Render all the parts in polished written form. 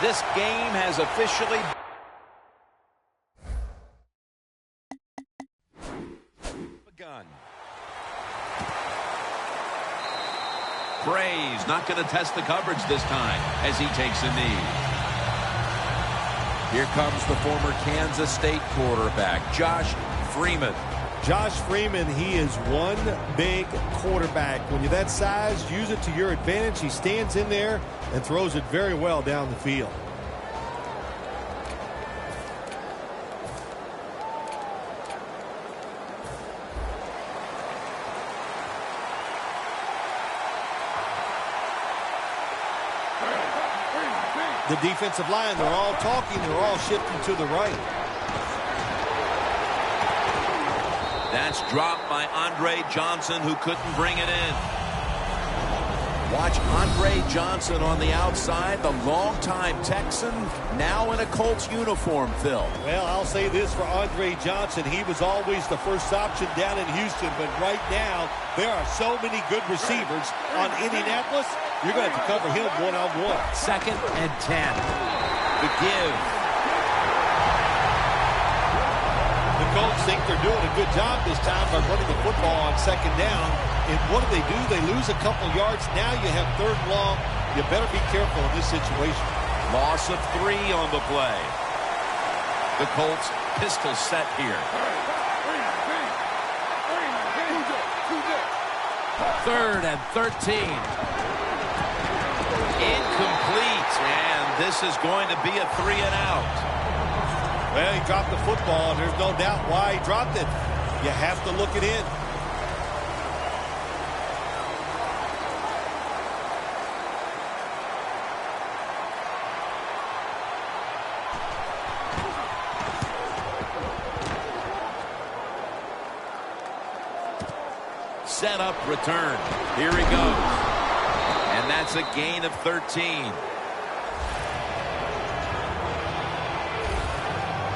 This game has officially begun. Bray's not going to test the coverage this time as he takes a knee. Here comes the former Kansas State quarterback, Josh Freeman. Josh Freeman, he is one big quarterback. When you're that size, use it to your advantage. He stands in there and throws it very well down the field. The defensive line, they're all talking, they're all shifting to the right. That's dropped by Andre Johnson, who couldn't bring it in. Watch Andre Johnson on the outside, the longtime Texan, now in a Colts uniform, Phil. Well, I'll say this for Andre Johnson. He was always the first option down in Houston, but right now there are so many good receivers on Indianapolis, you're going to have to cover him one-on-one. 2nd and 10. The give. The Colts think they're doing a good job this time by running the football on 2nd down. And what do? They lose a couple yards. Now you have 3rd and long. You better be careful in this situation. Loss of 3 on the play. The Colts pistol set here. 3rd and 13. Incomplete, and this is going to be a 3-and-out. Well, he dropped the football, and there's no doubt why he dropped it. You have to look it in. Set up, return. Here he goes. And that's a gain of 13.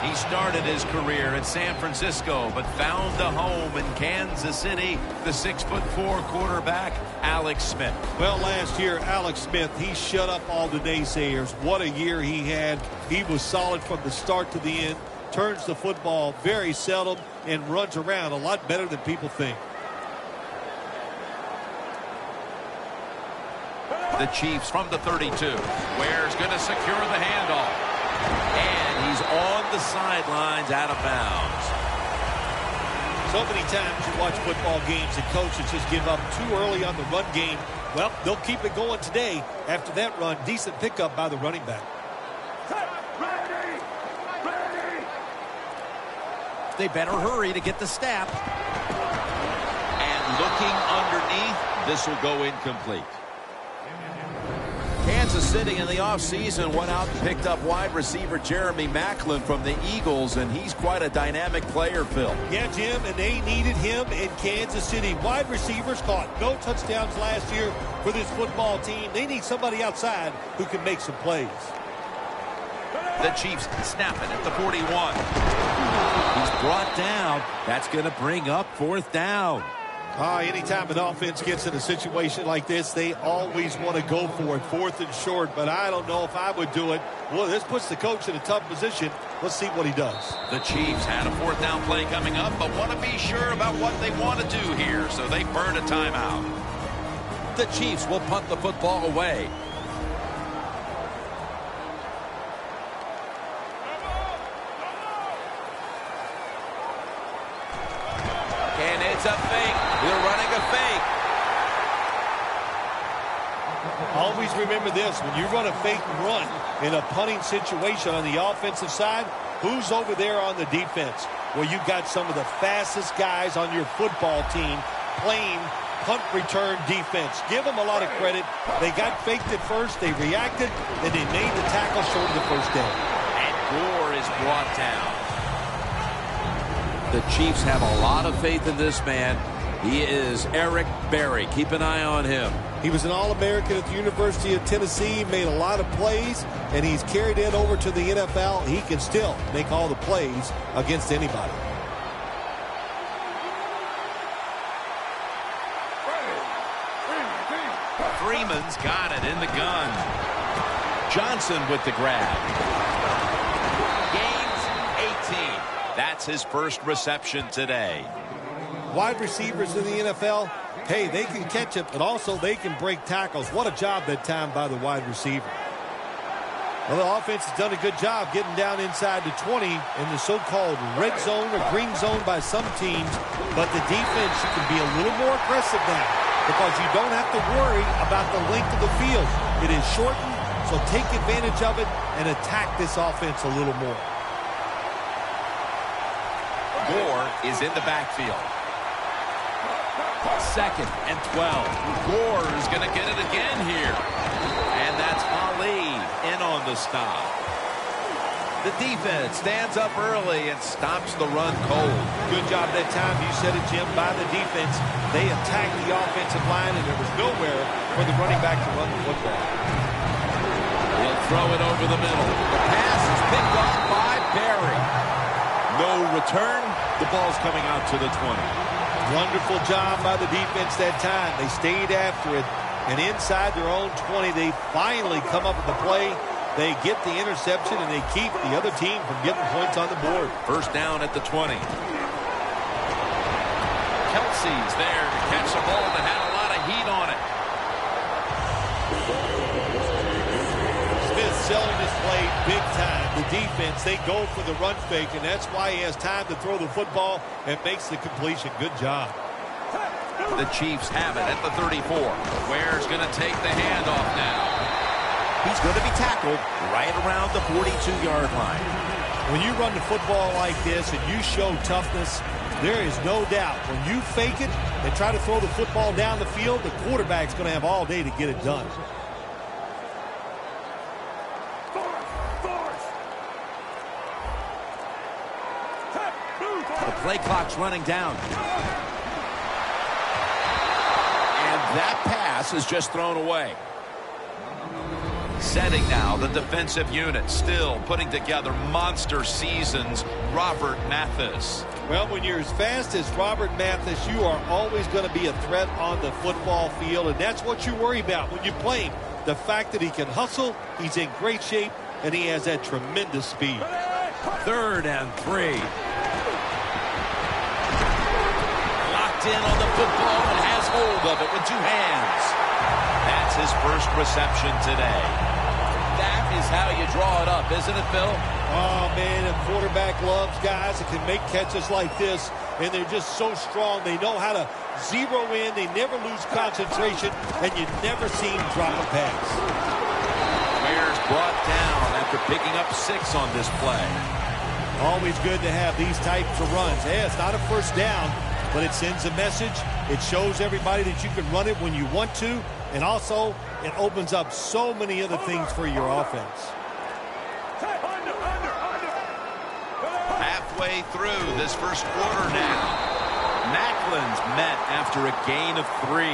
He started his career in San Francisco, but found a home in Kansas City. The 6'4" quarterback, Alex Smith. Well, last year, Alex Smith, he shut up all the naysayers. What a year he had. He was solid from the start to the end. Turns the football very seldom and runs around a lot better than people think. The Chiefs from the 32. Ware's going to secure the handoff. And he's on the sidelines out of bounds. So many times you watch football games and coaches just give up too early on the run game. Well, they'll keep it going today. After that run, decent pickup by the running back. They better hurry to get the snap. And looking underneath, this will go incomplete. Kansas City in the offseason went out and picked up wide receiver Jeremy Maclin from the Eagles, and he's quite a dynamic player, Phil. Yeah, Jim, and they needed him in Kansas City. Wide receivers caught no touchdowns last year for this football team. They need somebody outside who can make some plays. The Chiefs snapping at the 41. He's brought down. That's going to bring up 4th down. Anytime an offense gets in a situation like this, they always want to go for it, 4th and short, but I don't know if I would do it. Well, this puts the coach in a tough position. Let's see what he does. The Chiefs had a 4th down play coming up, but want to be sure about what they want to do here, so they burn a timeout. The Chiefs will punt the football away. And it's a fake. They're running a fake. Always remember this. When you run a fake run in a punting situation on the offensive side, who's over there on the defense? Well, you've got some of the fastest guys on your football team playing punt return defense. Give them a lot of credit. They got faked at first. They reacted. Then they made the tackle short of the first down. And Gore is brought down. The Chiefs have a lot of faith in this man. He is Eric Berry. Keep an eye on him. He was an All-American at the University of Tennessee, made a lot of plays, and he's carried it over to the NFL. He can still make all the plays against anybody. Freeman's got it in the gun. Johnson with the grab. Gains 18. That's his first reception today. Wide receivers in the NFL, hey, they can catch it, but also they can break tackles. What a job that time by the wide receiver. Well, the offense has done a good job getting down inside the 20 in the so-called red zone or green zone by some teams. But the defense, you can be a little more aggressive now because you don't have to worry about the length of the field. It is shortened, so take advantage of it and attack this offense a little more. Gore is in the backfield. 2nd and 12. Gore is going to get it again here. And that's Ali in on the stop. The defense stands up early and stops the run cold. Good job that time. You said it, Jim, by the defense. They attacked the offensive line, and there was nowhere for the running back to run the football. He'll throw it over the middle. The pass is picked off by Barry. No return. The ball's coming out to the 20. Wonderful job by the defense that time. They stayed after it. And inside their own 20, they finally come up with the play. They get the interception, and they keep the other team from getting points on the board. First down at the 20. Kelsey's there to catch the ball that had a lot of heat on it. Smith selling this play big time. The defense, they go for the run fake, and that's why he has time to throw the football and makes the completion. Good job. The Chiefs have it at the 34. Ware's going to take the handoff now. He's going to be tackled right around the 42-yard line. When you run the football like this and you show toughness, there is no doubt when you fake it and try to throw the football down the field, the quarterback's going to have all day to get it done. The play clock's running down. That pass is just thrown away. Setting now the defensive unit, still putting together monster seasons, Robert Mathis. Well, when you're as fast as Robert Mathis, you are always going to be a threat on the football field, and that's what you worry about when you play him. The fact that he can hustle, he's in great shape, and he has that tremendous speed. 3rd and 3. Locked in on the football and has hold of it with 2 hands. That's his first reception today. That is how you draw it up, isn't it, Phil? Oh, man, a quarterback loves guys that can make catches like this, and they're just so strong. They know how to zero in. They never lose concentration, and you never see him drop a pass. Ware's brought down after picking up 6 on this play. Always good to have these types of runs. Hey, it's not a first down, but it sends a message. It shows everybody that you can run it when you want to, and also it opens up so many other things for your offense. Halfway through this first quarter now. Macklin's met after a gain of 3.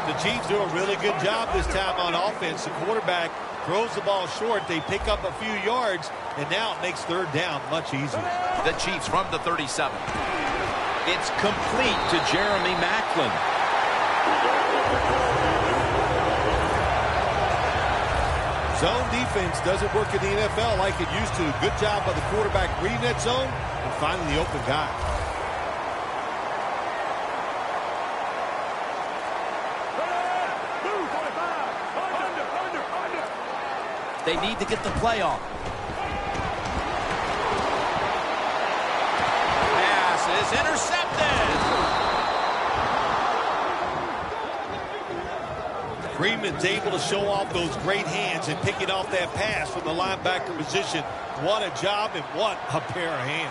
The Chiefs do a really good job this time on offense. The quarterback throws the ball short. They pick up a few yards, and now it makes 3rd down much easier. The Chiefs from the 37. It's complete to Jeremy Maclin. Zone defense doesn't work in the NFL like it used to. Good job by the quarterback reading that zone and finding the open guy. They need to get the play off. Pass is intercepted. Freeman's able to show off those great hands and picking off that pass from the linebacker position. What a job and what a pair of hands.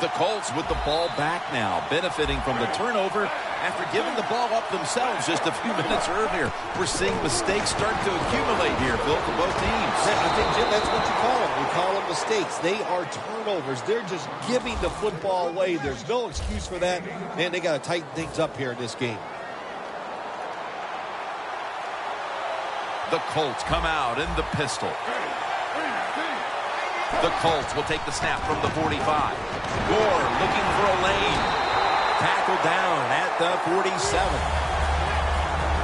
The Colts with the ball back now, benefiting from the turnover after giving the ball up themselves just a few minutes earlier. We're seeing mistakes start to accumulate here, Phil, for both teams. I think, Jim, that's what you call them. We call them mistakes. They are turnovers. They're just giving the football away. There's no excuse for that. Man, they got to tighten things up here in this game. The Colts come out in the pistol. The Colts will take the snap from the 45. Gore looking for a lane. Tackled down at the 47.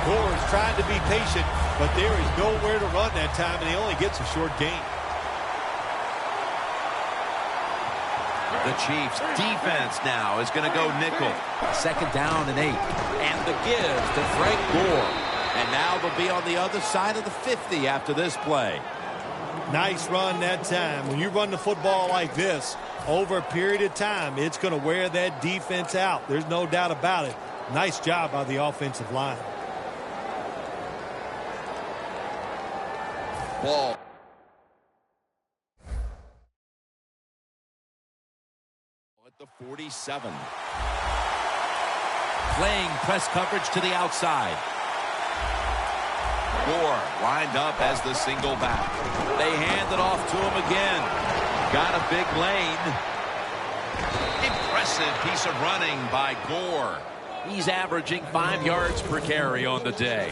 Gore is trying to be patient, but there is nowhere to run that time, and he only gets a short gain. The Chiefs defense now is going to go nickel. 2nd down and 8. And the give to Frank Gore. And now they'll be on the other side of the 50 after this play. Nice run that time. When you run the football like this, over a period of time, it's going to wear that defense out. There's no doubt about it. Nice job by the offensive line. Ball. At the 47. Playing press coverage to the outside. Gore lined up as the single back. They hand it off to him again. Got a big lane. Impressive piece of running by Gore. He's averaging 5 yards per carry on the day.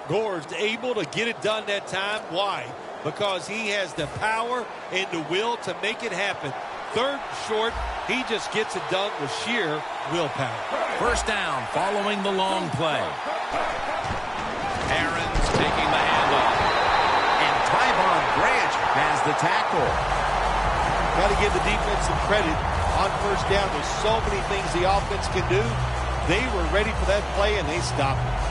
Gore's able to get it done that time. Why? Because he has the power and the will to make it happen. 3rd and short, he just gets it done with sheer willpower. 1st down following the long play. Aaron's taking the handoff. And Tyvon Branch has the tackle. Got to give the defense some credit on 1st down. There's so many things the offense can do. They were ready for that play, and they stopped it.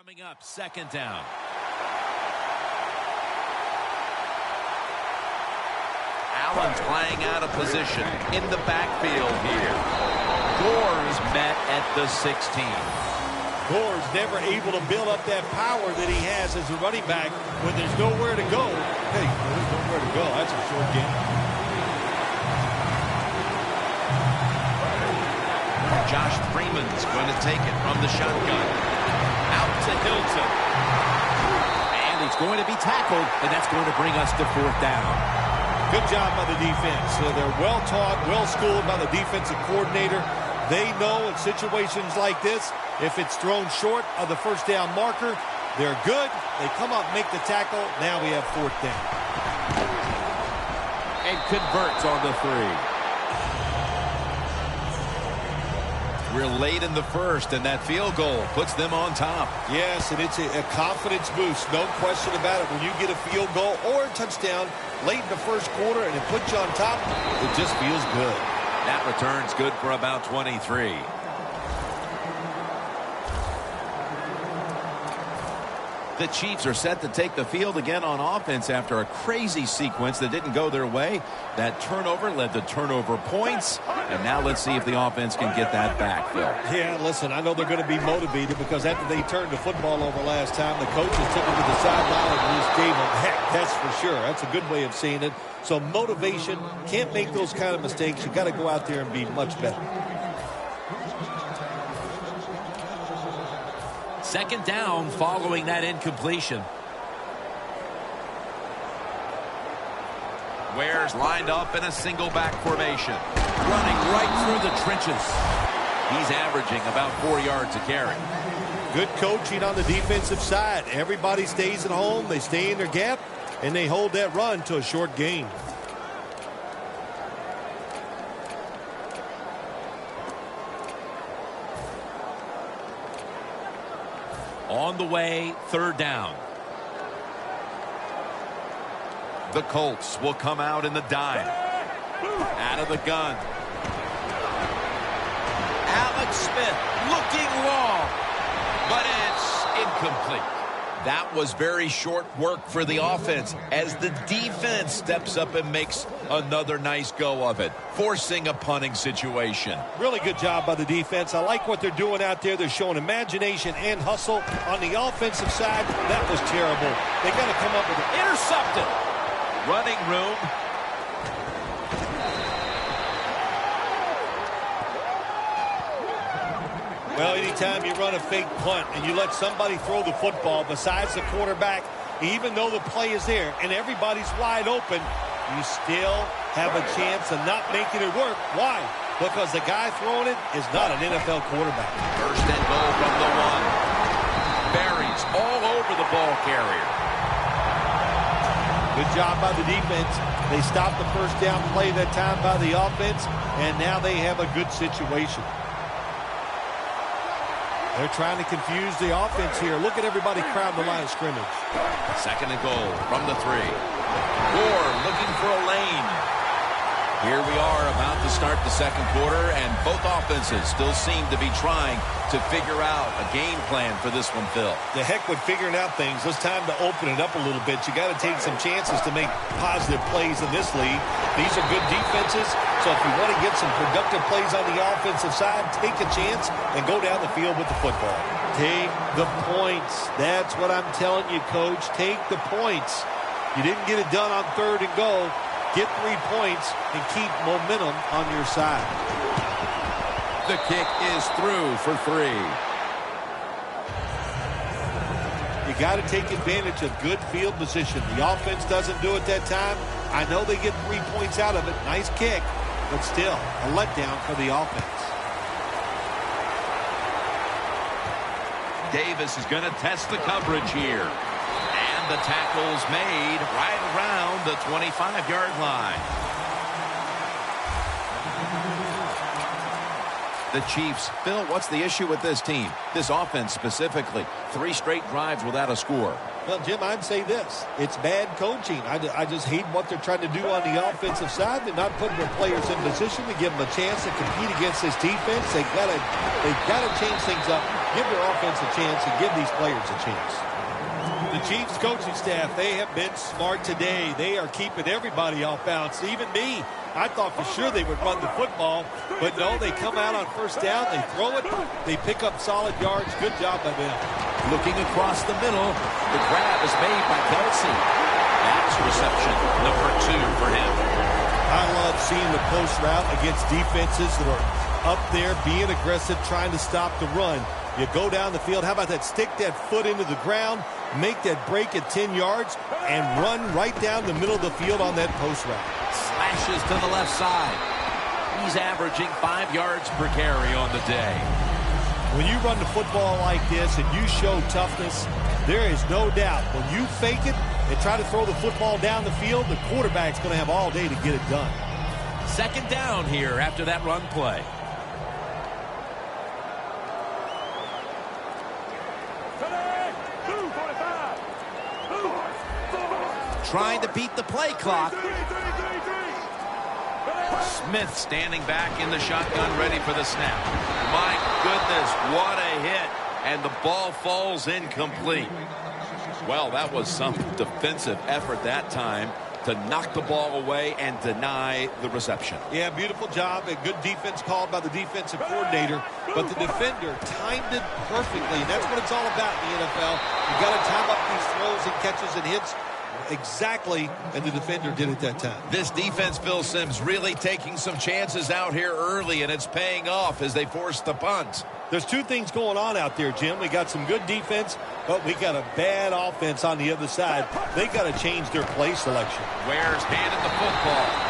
Coming up, 2nd down. Allen's playing out of position in the backfield here. Gore is met at the 16. Gore's never able to build up that power that he has as a running back when there's nowhere to go. Hey, there's nowhere to go. That's a short game. Josh Freeman's going to take it from the shotgun. Out to Hilton. And he's going to be tackled, and that's going to bring us to 4th down. Good job by the defense. They're well-taught, well-schooled by the defensive coordinator. They know in situations like this, if it's thrown short of the 1st down marker, they're good. They come up, make the tackle. Now we have 4th down. And converts on the 3. We're late in the 1st, and that field goal puts them on top. Yes, and it's a confidence boost, no question about it. When you get a field goal or a touchdown late in the 1st quarter and it puts you on top, it just feels good. That return's good for about 23. The Chiefs are set to take the field again on offense after a crazy sequence that didn't go their way. That turnover led to turnover points. And now let's see if the offense can get that back, Phil. Yeah, listen, I know they're going to be motivated because after they turned the football over last time, the coaches took them to the sideline and just gave them heck. That's for sure. That's a good way of seeing it. So motivation, can't make those kind of mistakes. You got to go out there and be much better. 2nd down following that incompletion. Ware's lined up in a single back formation. Running right through the trenches. He's averaging about 4 yards a carry. Good coaching on the defensive side. Everybody stays at home. They stay in their gap, and they hold that run to a short gain. On the way, 3rd down. The Colts will come out in the dime. Out of the gun. Alex Smith looking long, but it's incomplete. That was very short work for the offense as the defense steps up and makes another nice go of it, forcing a punting situation. Really good job by the defense. I like what they're doing out there. They're showing imagination and hustle. On the offensive side, that was terrible. They got to come up with it. Intercepted. Running room. Well, anytime you run a fake punt and you let somebody throw the football besides the quarterback, even though the play is there and everybody's wide open, you still have a chance of not making it work. Why? Because the guy throwing it is not an NFL quarterback. First and goal from the 1. Berries all over the ball carrier. Good job by the defense. They stopped the first down play that time by the offense, and now they have a good situation. They're trying to confuse the offense here. Look at everybody crowd the line of scrimmage. Second and goal from the 3. Gore looking for a lane. Here we are about to start the second quarter, and both offenses still seem to be trying to figure out a game plan for this one, Phil. The heck with figuring out things. It's time to open it up a little bit. You got to take some chances to make positive plays in this league. These are good defenses, so if you want to get some productive plays on the offensive side, take a chance and go down the field with the football. Take the points. That's what I'm telling you, Coach. Take the points. You didn't get it done on third and goal. Get 3 points and keep momentum on your side. The kick is through for 3. You got to take advantage of good field position. The offense doesn't do it that time. I know they get 3 points out of it. Nice kick, but still a letdown for the offense. Davis is going to test the coverage here. The tackle's made right around the 25-yard line. The Chiefs, Phil, what's the issue with this team? This offense specifically. 3 straight drives without a score. Well, Jim, I'd say this. It's bad coaching. I just hate what they're trying to do on the offensive side. They're not putting their players in position to give them a chance to compete against this defense. They've got to change things up, give their offense a chance, and give these players a chance. The Chiefs coaching staff, they have been smart today. They are keeping everybody off balance, even me. I thought for sure they would run the football, but no, they come out on first down, they throw it, they pick up solid yards. Good job by them. Looking across the middle, the grab is made by Kelsey. That's reception number 2 for him. I love seeing the post route against defenses that are up there, being aggressive, trying to stop the run. You go down the field. How about that? Stick that foot into the ground, make that break at 10 yards, and run right down the middle of the field on that post route. Slashes to the left side. He's averaging 5 yards per carry on the day. When you run the football like this and you show toughness, there is no doubt when you fake it and try to throw the football down the field, the quarterback's going to have all day to get it done. Second down here after that run play. Trying to beat the play clock. Smith standing back in the shotgun, ready for the snap. My goodness, what a hit. And the ball falls incomplete. Well, that was some defensive effort that time to knock the ball away and deny the reception. Yeah, beautiful job. A good defense called by the defensive coordinator. But the defender timed it perfectly. And that's what it's all about in the NFL. You got to time up these throws and catches and hits exactly, and the defender did it that time. This defense, Phil Simms, really taking some chances out here early, and it's paying off as they force the punt. There's 2 things going on out there, Jim. We got some good defense, but we got a bad offense on the other side. They got to change their play selection. Ware's handed the football.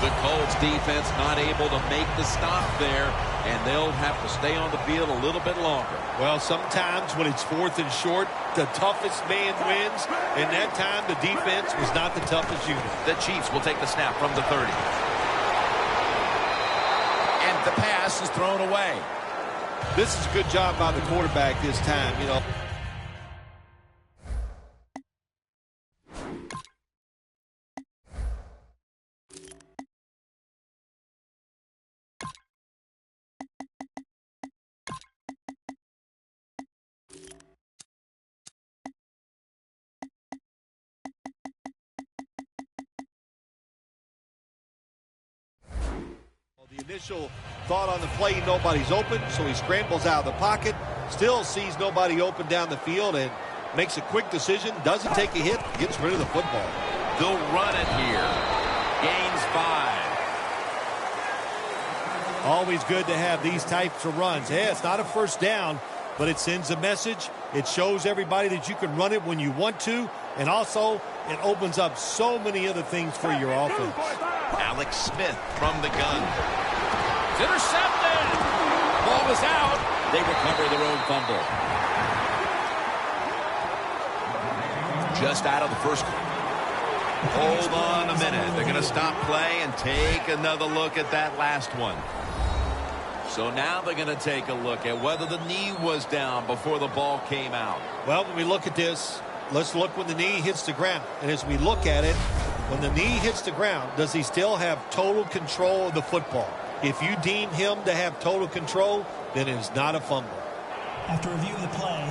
The Colts defense not able to make the stop there, and they'll have to stay on the field a little bit longer. Well, sometimes when it's 4th and short, the toughest man wins, and that time the defense was not the toughest unit. The Chiefs will take the snap from the 30. And the pass is thrown away. This is a good job by the quarterback this time, you know. Initial thought on the play, nobody's open, so he scrambles out of the pocket, still sees nobody open down the field, and makes a quick decision, doesn't take a hit, gets rid of the football. They'll run it here. Gains 5. Always good to have these types of runs. Yeah, it's not a first down, but it sends a message. It shows everybody that you can run it when you want to, and also it opens up so many other things for your offense. Alex Smith from the gun. It's intercepted. Ball is out. They recover their own fumble. Just out of the first. Hold on a minute. They're going to stop play and take another look at that last one. So now they're going to take a look at whether the knee was down before the ball came out. Well, when we look at this, let's look when the knee hits the ground. And as we look at it, when the knee hits the ground, does he still have total control of the football? If you deem him to have total control, then it is not a fumble. After review of the play,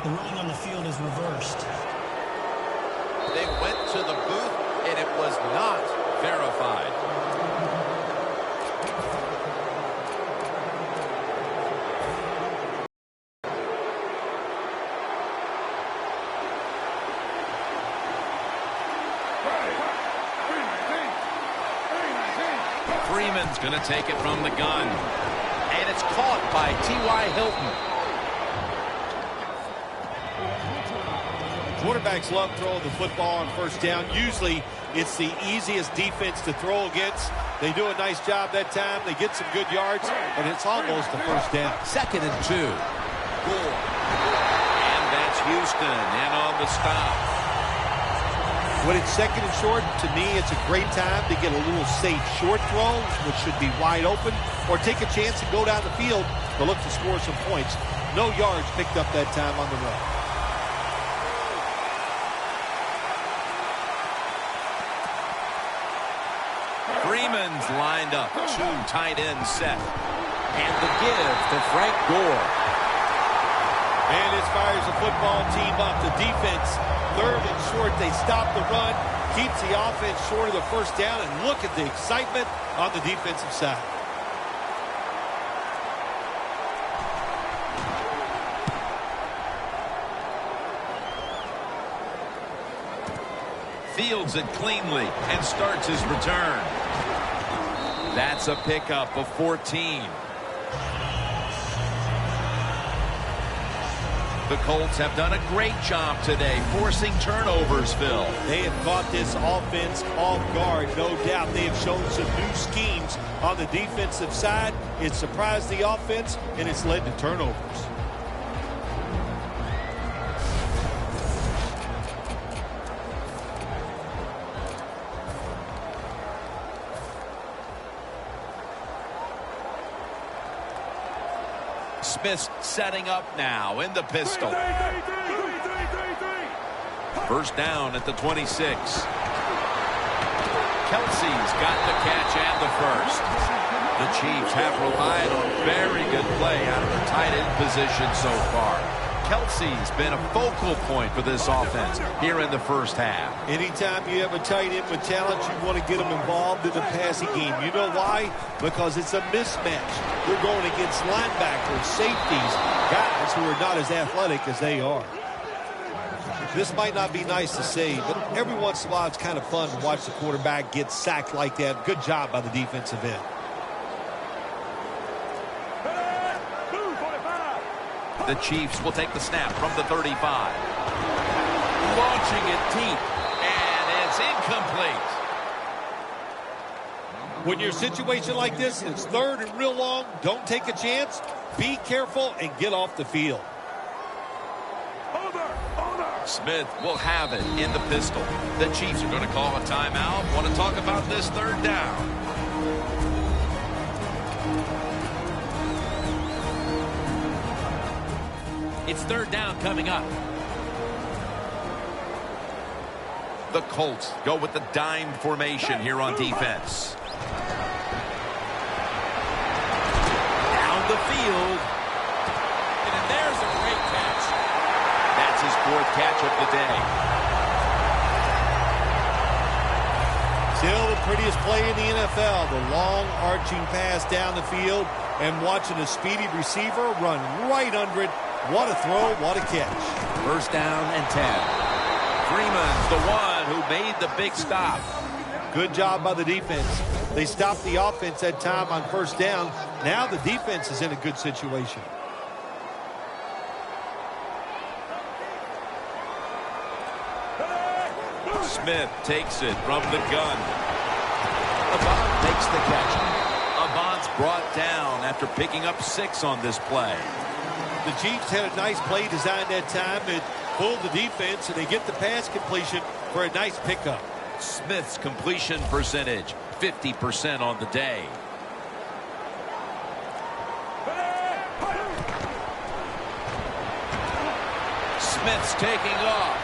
the ruling on the field is reversed. They went to the booth, and it was not verified. Freeman's going to take it from the gun. And it's caught by T.Y. Hilton. Quarterbacks love throwing the football on first down. Usually it's the easiest defense to throw against. They do a nice job that time. They get some good yards, but it's almost a first down. 2nd and 2. Gore. And that's Houston in on the stop. When it's 2nd and short, to me, it's a great time to get a little safe short throw, which should be wide open, or take a chance and go down the field to look to score some points. No yards picked up that time on the run. Freeman's lined up. 2 tight ends set. And the give to Frank Gore. And this fires the football team up. The defense, 3rd and short. They stop the run, keeps the offense short of the first down, and look at the excitement on the defensive side. Fields it cleanly and starts his return. That's a pickup of 14. The Colts have done a great job today forcing turnovers, Phil. They have caught this offense off guard, no doubt. They have shown some new schemes on the defensive side. It surprised the offense, and it's led to turnovers. Smith setting up now in the pistol. First down at the 26. Kelsey's got the catch and the first. The Chiefs have relied on very good play out of their tight end position so far. Kelsey's been a focal point for this offense here in the first half. Anytime you have a tight end with talent, you want to get them involved in the passing game. You know why? Because it's a mismatch. They're going against linebackers, safeties, guys who are not as athletic as they are. This might not be nice to say, but every once in a while it's kind of fun to watch the quarterback get sacked like that. Good job by the defensive end. The Chiefs will take the snap from the 35. Launching it deep, and it's incomplete. When you're in a situation like this, it's 3rd and real long, don't take a chance. Be careful and get off the field. Smith will have it in the pistol. The Chiefs are going to call a timeout. Want to talk about this 3rd down. It's 3rd down coming up. The Colts go with the dime formation here on defense. Down the field. And there's a great catch. That's his 4th catch of the day. Still the prettiest play in the NFL, the long arching pass down the field and watching a speedy receiver run right under it. What a throw, what a catch. First down and 10. Freeman's the one who made the big stop. Good job by the defense. They stopped the offense that time on first down. Now the defense is in a good situation. Smith takes it from the gun. Avant takes the catch. Avant's brought down after picking up 6 on this play. The Chiefs had a nice play design that time. It pulled the defense, and they get the pass completion for a nice pickup. Smith's completion percentage, 50% on the day. Smith's taking off.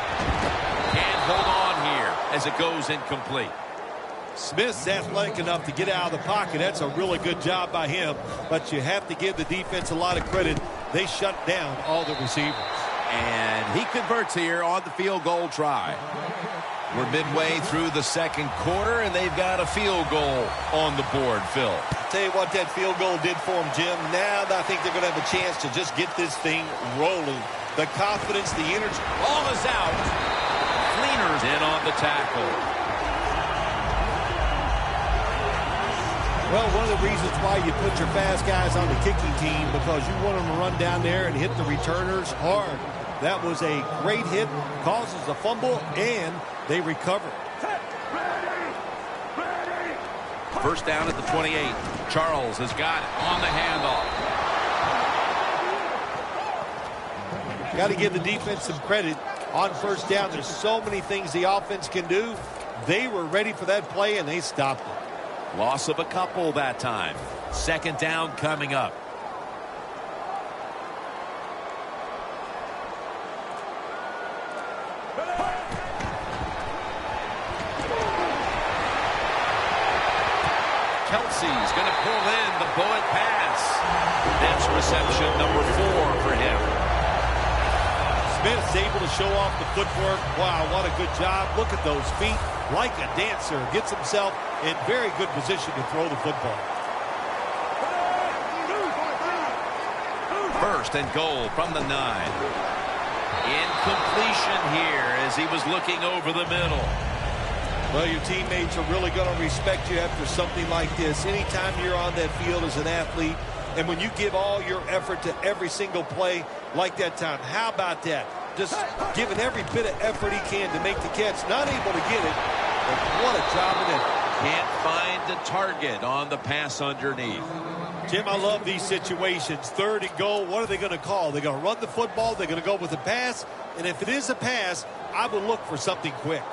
Can't hold on here as it goes incomplete. Smith's athletic enough to get out of the pocket. That's a really good job by him. But you have to give the defense a lot of credit. They shut down all the receivers. And he converts here on the field goal try. We're midway through the second quarter, and they've got a field goal on the board, Phil. I'll tell you what that field goal did for them, Jim. Now I think they're going to have a chance to just get this thing rolling. The confidence, the energy. Ball is out. Cleaners in on the tackle. Well, one of the reasons why you put your fast guys on the kicking team, because you want them to run down there and hit the returners hard. That was a great hit, causes a fumble, and they recover. First down at the 28. Charles has got it on the handoff. Got to give the defense some credit on first down. There's so many things the offense can do. They were ready for that play, and they stopped it. Loss of a couple that time. Second down coming up. Kelsey's going to pull in the bullet pass. That's reception number 4 for him. Smith's able to show off the footwork. Wow, what a good job. Look at those feet. Like a dancer. Gets himself in very good position to throw the football. First and goal from the 9. Incompletion here as he was looking over the middle. Well, your teammates are really going to respect you after something like this. Anytime you're on that field as an athlete, and when you give all your effort to every single play like that time, how about that? Just giving every bit of effort he can to make the catch. Not able to get it, but what a job of it. Can't find the target on the pass underneath. Jim, I love these situations. Third and goal, what are they going to call? They're going to run the football, they're going to go with a pass, and if it is a pass, I would look for something quick.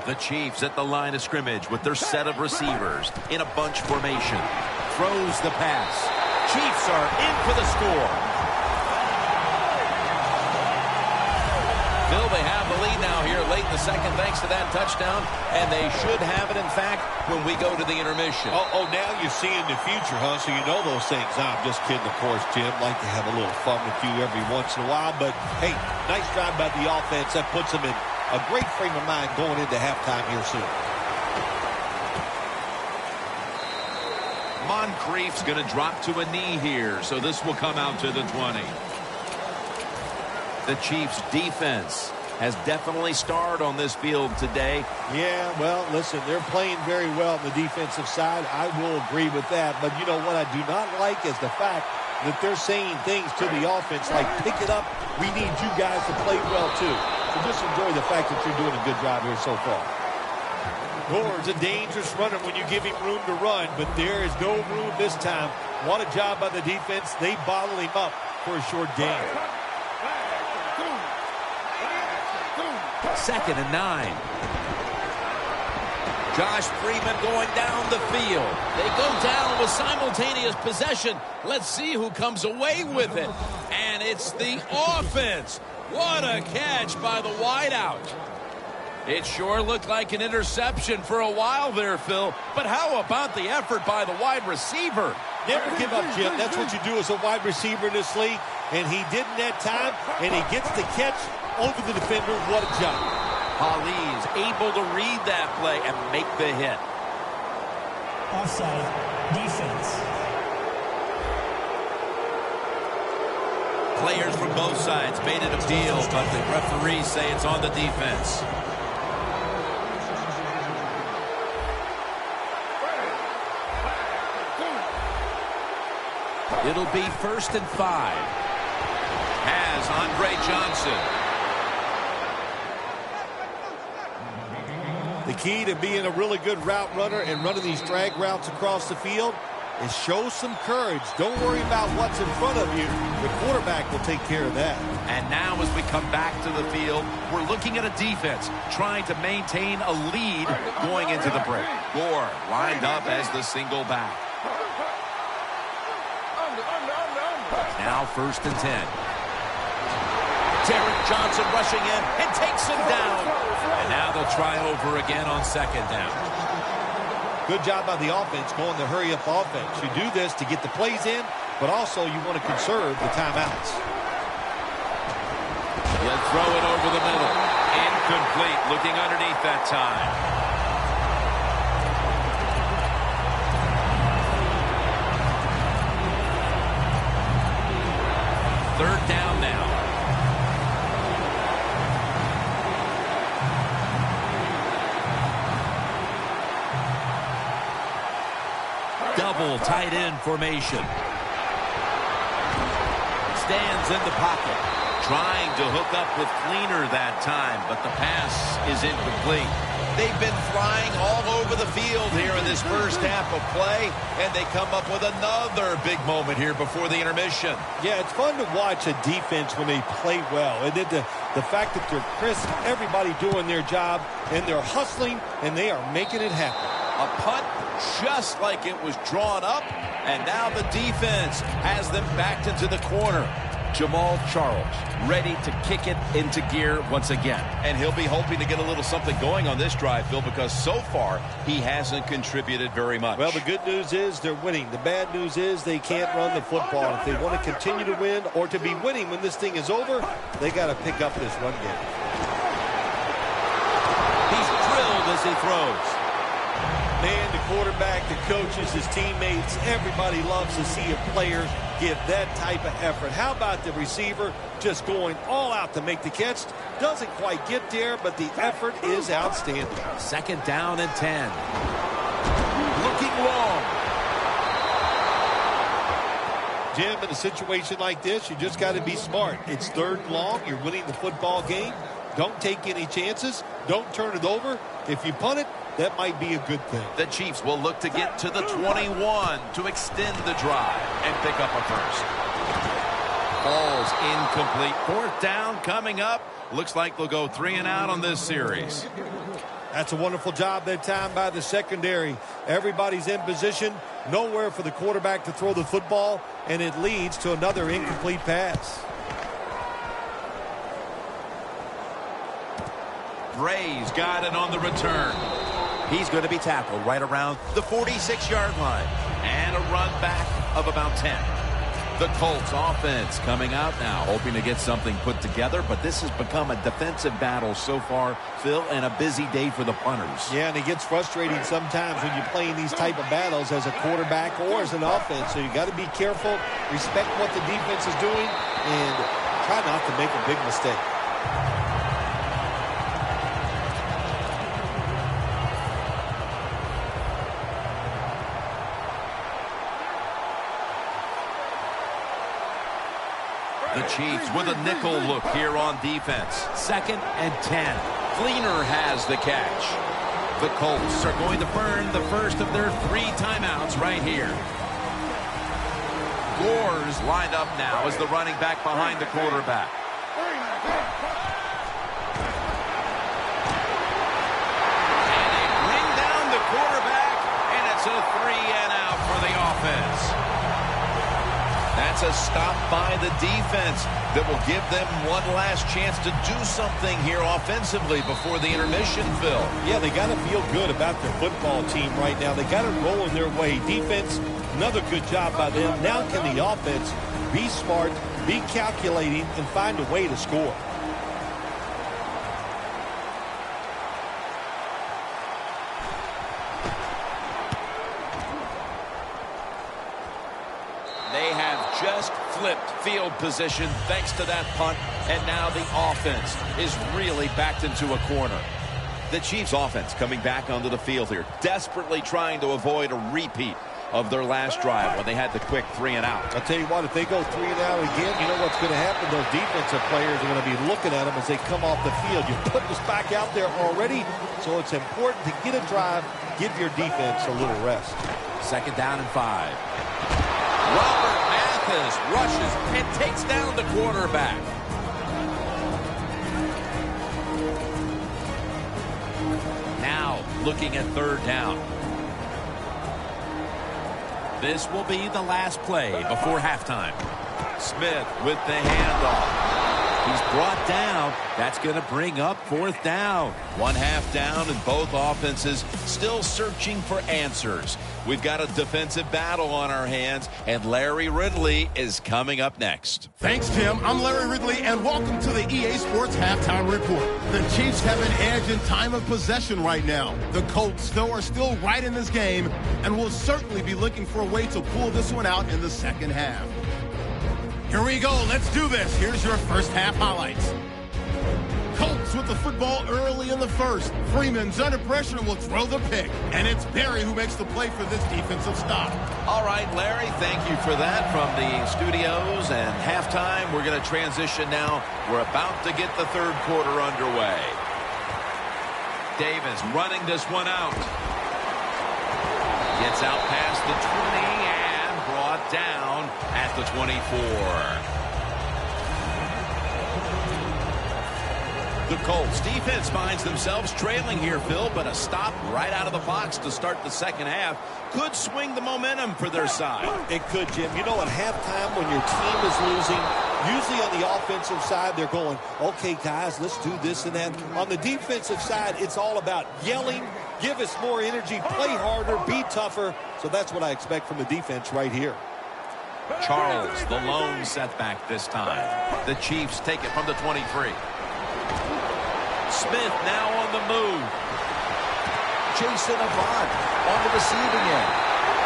The Chiefs at the line of scrimmage with their set of receivers in a bunch formation. Throws the pass. Chiefs are in for the score. Phil, they have the lead now here late in the second thanks to that touchdown, and they should have it, in fact, when we go to the intermission. Oh, now you're seeing the future, huh? So you know those things. I'm just kidding, of course, Jim. Like to have a little fun with you every once in a while, but hey, nice drive by the offense. That puts them in a great frame of mind going into halftime here soon. Moncrief's going to drop to a knee here, so this will come out to the 20. The Chiefs' defense has definitely starred on this field today. Yeah, well, listen, they're playing very well on the defensive side. I will agree with that. But you know what I do not like is the fact that they're saying things to the offense like, pick it up, we need you guys to play well too. So just enjoy the fact that you're doing a good job here so far. Gore's a dangerous runner when you give him room to run, but there is no room this time. What a job by the defense. They bottle him up for a short game. Second and 9. Josh Freeman going down the field. They go down with simultaneous possession. Let's see who comes away with it. And it's the offense. What a catch by the wideout. It sure looked like an interception for a while there, Phil. But how about the effort by the wide receiver? Never give up, Jim. That's what you do as a wide receiver in this league. And he didn't that time, and he gets the catch over the defender. What a job. Ali's able to read that play and make the hit. Offside. Defense. Players from both sides made an appeal, but the referees say it's on the defense. It'll be 1st and 5. Has Andre Johnson. The key to being a really good route runner and running these drag routes across the field is show some courage. Don't worry about what's in front of you. The quarterback will take care of that. And now as we come back to the field, we're looking at a defense trying to maintain a lead going into the break. Gore lined up as the single back. Now 1st and 10. Derek Johnson rushing in and takes him down. And now they'll try over again on 2nd down. Good job by the offense going the hurry-up offense. You do this to get the plays in, but also you want to conserve the timeouts. He'll throw it over the middle. Incomplete. Looking underneath that time. 3rd down now. Double tight end formation. Stands in the pocket. Trying to hook up with Cleaner that time, but the pass is incomplete. They've been flying all over the field here in this first half of play, and they come up with another big moment here before the intermission. Yeah, it's fun to watch a defense when they play well. And then the fact that they're crisp, everybody doing their job, and they're hustling, and they are making it happen. A punt just like it was drawn up, and now the defense has them backed into the corner. Jamal Charles ready to kick it into gear once again. And he'll be hoping to get a little something going on this drive, Phil, because so far he hasn't contributed very much. Well, the good news is they're winning. The bad news is they can't run the football. If they want to continue to win or to be winning when this thing is over, they got to pick up this run game. He's drilled as he throws. Man, the quarterback, the coaches, his teammates, everybody loves to see a player give that type of effort. How about the receiver just going all out to make the catch? Doesn't quite get there, but the effort is outstanding. 2nd down and 10. Looking long. Jim, in a situation like this, you just got to be smart. It's 3rd and long. You're winning the football game. Don't take any chances. Don't turn it over. If you punt it, that might be a good thing. The Chiefs will look to get to the 21 to extend the drive and pick up a first. Ball's incomplete. 4th down coming up. Looks like they'll go 3 and out on this series. That's a wonderful job that time by the secondary. Everybody's in position. Nowhere for the quarterback to throw the football, and it leads to another incomplete pass. Bray's got it on the return. He's going to be tackled right around the 46-yard line. And a run back of about 10. The Colts offense coming out now, hoping to get something put together, but this has become a defensive battle so far, Phil, and a busy day for the punters. Yeah, and it gets frustrating sometimes when you're playing these type of battles as a quarterback or as an offense, so you got to be careful, respect what the defense is doing, and try not to make a big mistake. The Chiefs with a nickel look here on defense. 2nd and 10. Cleaner has the catch. The Colts are going to burn the first of their 3 timeouts right here. Gore's lined up now as the running back behind the quarterback. And they bring down the quarterback, and it's a 3 and out for the offense. That's a stop by the defense that will give them one last chance to do something here offensively before the intermission, Phil. Yeah, they got to feel good about their football team right now. They got it rolling their way. Defense, another good job by them. Now can the offense be smart, be calculating, and find a way to score? flipped field position thanks to that punt, and now the offense is really backed into a corner. The Chiefs offense coming back onto the field here, desperately trying to avoid a repeat of their last drive when they had the quick 3 and out. I'll tell you what, if they go 3 and out again, you know what's going to happen? Those defensive players are going to be looking at them as they come off the field. You put this back out there already, so it's important to get a drive, give your defense a little rest. 2nd down and 5. Robert Mathis rushes and takes down the quarterback. Now looking at 3rd down. This will be the last play before halftime. Smith with the handoff. He's brought down. That's going to bring up 4th down. 1 half down, and both offenses still searching for answers. We've got a defensive battle on our hands, and Larry Ridley is coming up next. Thanks, Tim. I'm Larry Ridley, and welcome to the EA Sports Halftime Report. The Chiefs have an edge in time of possession right now. The Colts, though, are still right in this game, and will certainly be looking for a way to pull this one out in the second half. Here we go. Let's do this. Here's your first half highlights. Colts with the football early in the first. Freeman's under pressure and will throw the pick. And it's Barry who makes the play for this defensive stop. All right, Larry, thank you for that from the studios. And halftime, we're going to transition now. We're about to get the 3rd quarter underway. Davis running this one out. Gets out past the 20 and brought down at the 24. The Colts defense finds themselves trailing here, Phil, but a stop right out of the box to start the second half could swing the momentum for their side. It could, Jim. You know, at halftime when your team is losing, usually on the offensive side, they're going, okay, guys, let's do this and that. On the defensive side, it's all about yelling, give us more energy, play harder, be tougher. So that's what I expect from the defense right here. Charles, the lone setback this time. The Chiefs take it from the 23. Smith now on the move. Jason Avant on the receiving end.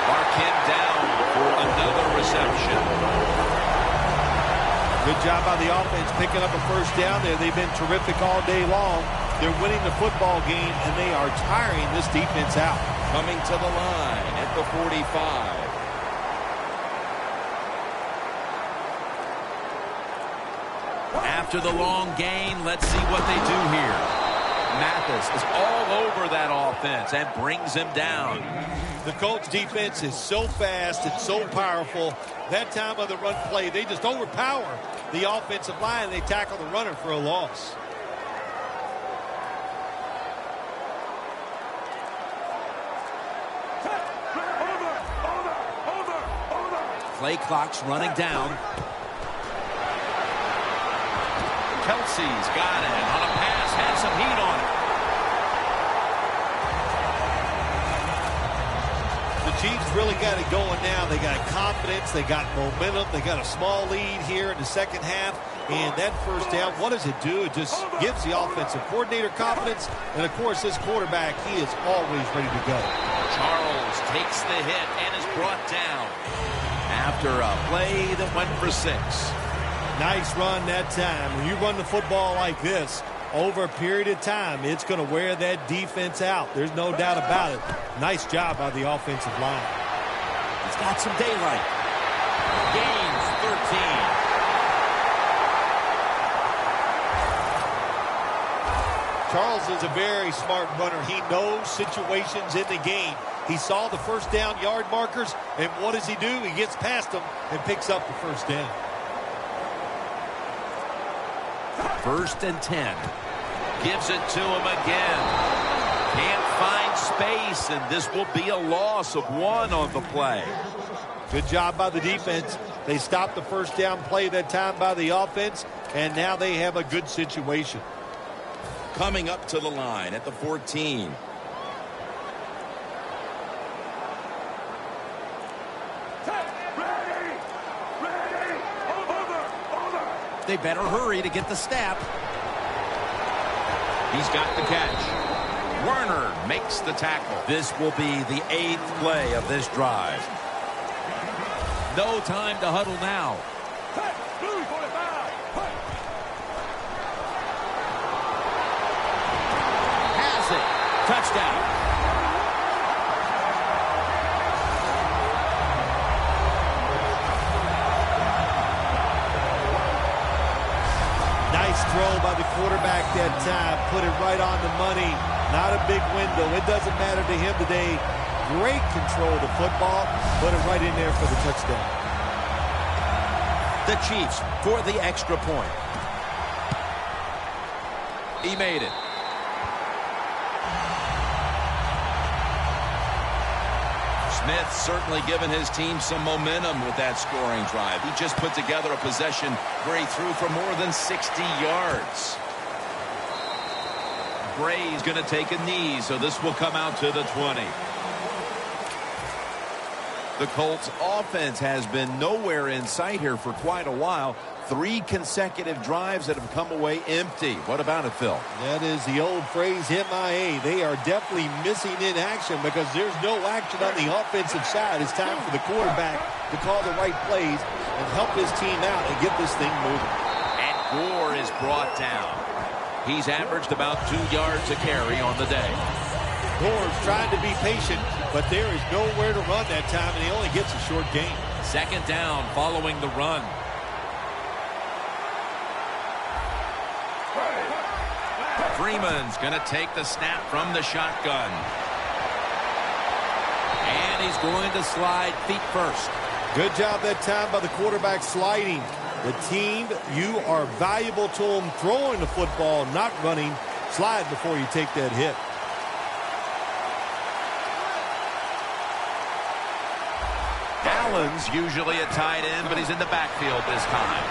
Marquette down for another reception. Good job by the offense picking up a 1st down there. They've been terrific all day long. They're winning the football game, and they are tiring this defense out. Coming to the line at the 45. After the long gain, let's see what they do here. Mathis is all over that offense and brings him down. The Colts defense is so fast and so powerful. That time of the run play, they just overpower the offensive line. They tackle the runner for a loss. Play clock's running down. Kelsey's got it on a pass, has some heat on it. The Chiefs really got it going now. They got confidence, they got momentum, they got a small lead here in the second half. And that 1st down, what does it do? It just gives the offensive coordinator confidence. And, of course, this quarterback, he is always ready to go. Charles takes the hit and is brought down after a play that went for 6. Nice run that time. When you run the football like this, over a period of time, it's going to wear that defense out. There's no doubt about it. Nice job by the offensive line. It's got some daylight. Gains 13. Charles is a very smart runner. He knows situations in the game. He saw the 1st down yard markers, and what does he do? He gets past them and picks up the 1st down. 1st and 10. Gives it to him again. Can't find space, and this will be a loss of 1 on the play. Good job by the defense. They stopped the 1st down play that time by the offense, and now they have a good situation. Coming up to the line at the 14. They better hurry to get the snap. He's got the catch. Werner makes the tackle. This will be the 8th play of this drive. No time to huddle now. Has it. Touchdown. Nice throw by the quarterback that time. Put it right on the money. Not a big window. It doesn't matter to him today. Great control of the football. Put it right in there for the touchdown. The Chiefs for the extra point. He made it. Smith certainly given his team some momentum with that scoring drive. He just put together a possession where he threw for more than 60 yards. Bray's going to take a knee, so this will come out to the 20. The Colts offense has been nowhere in sight here for quite a while. 3 consecutive drives that have come away empty. What about it, Phil? That is the old phrase, MIA. They are definitely missing in action because there's no action on the offensive side. It's time for the quarterback to call the right plays and help his team out and get this thing moving. And Gore is brought down. He's averaged about 2 yards a carry on the day. Gore's trying to be patient, but there is nowhere to run that time, and he only gets a short gain. Second down following the run. Freeman's going to take the snap from the shotgun. And he's going to slide feet first. Good job that time by the quarterback sliding. The team, you are valuable to them throwing the football, not running. Slide before you take that hit. Allen's usually a tight end, but he's in the backfield this time.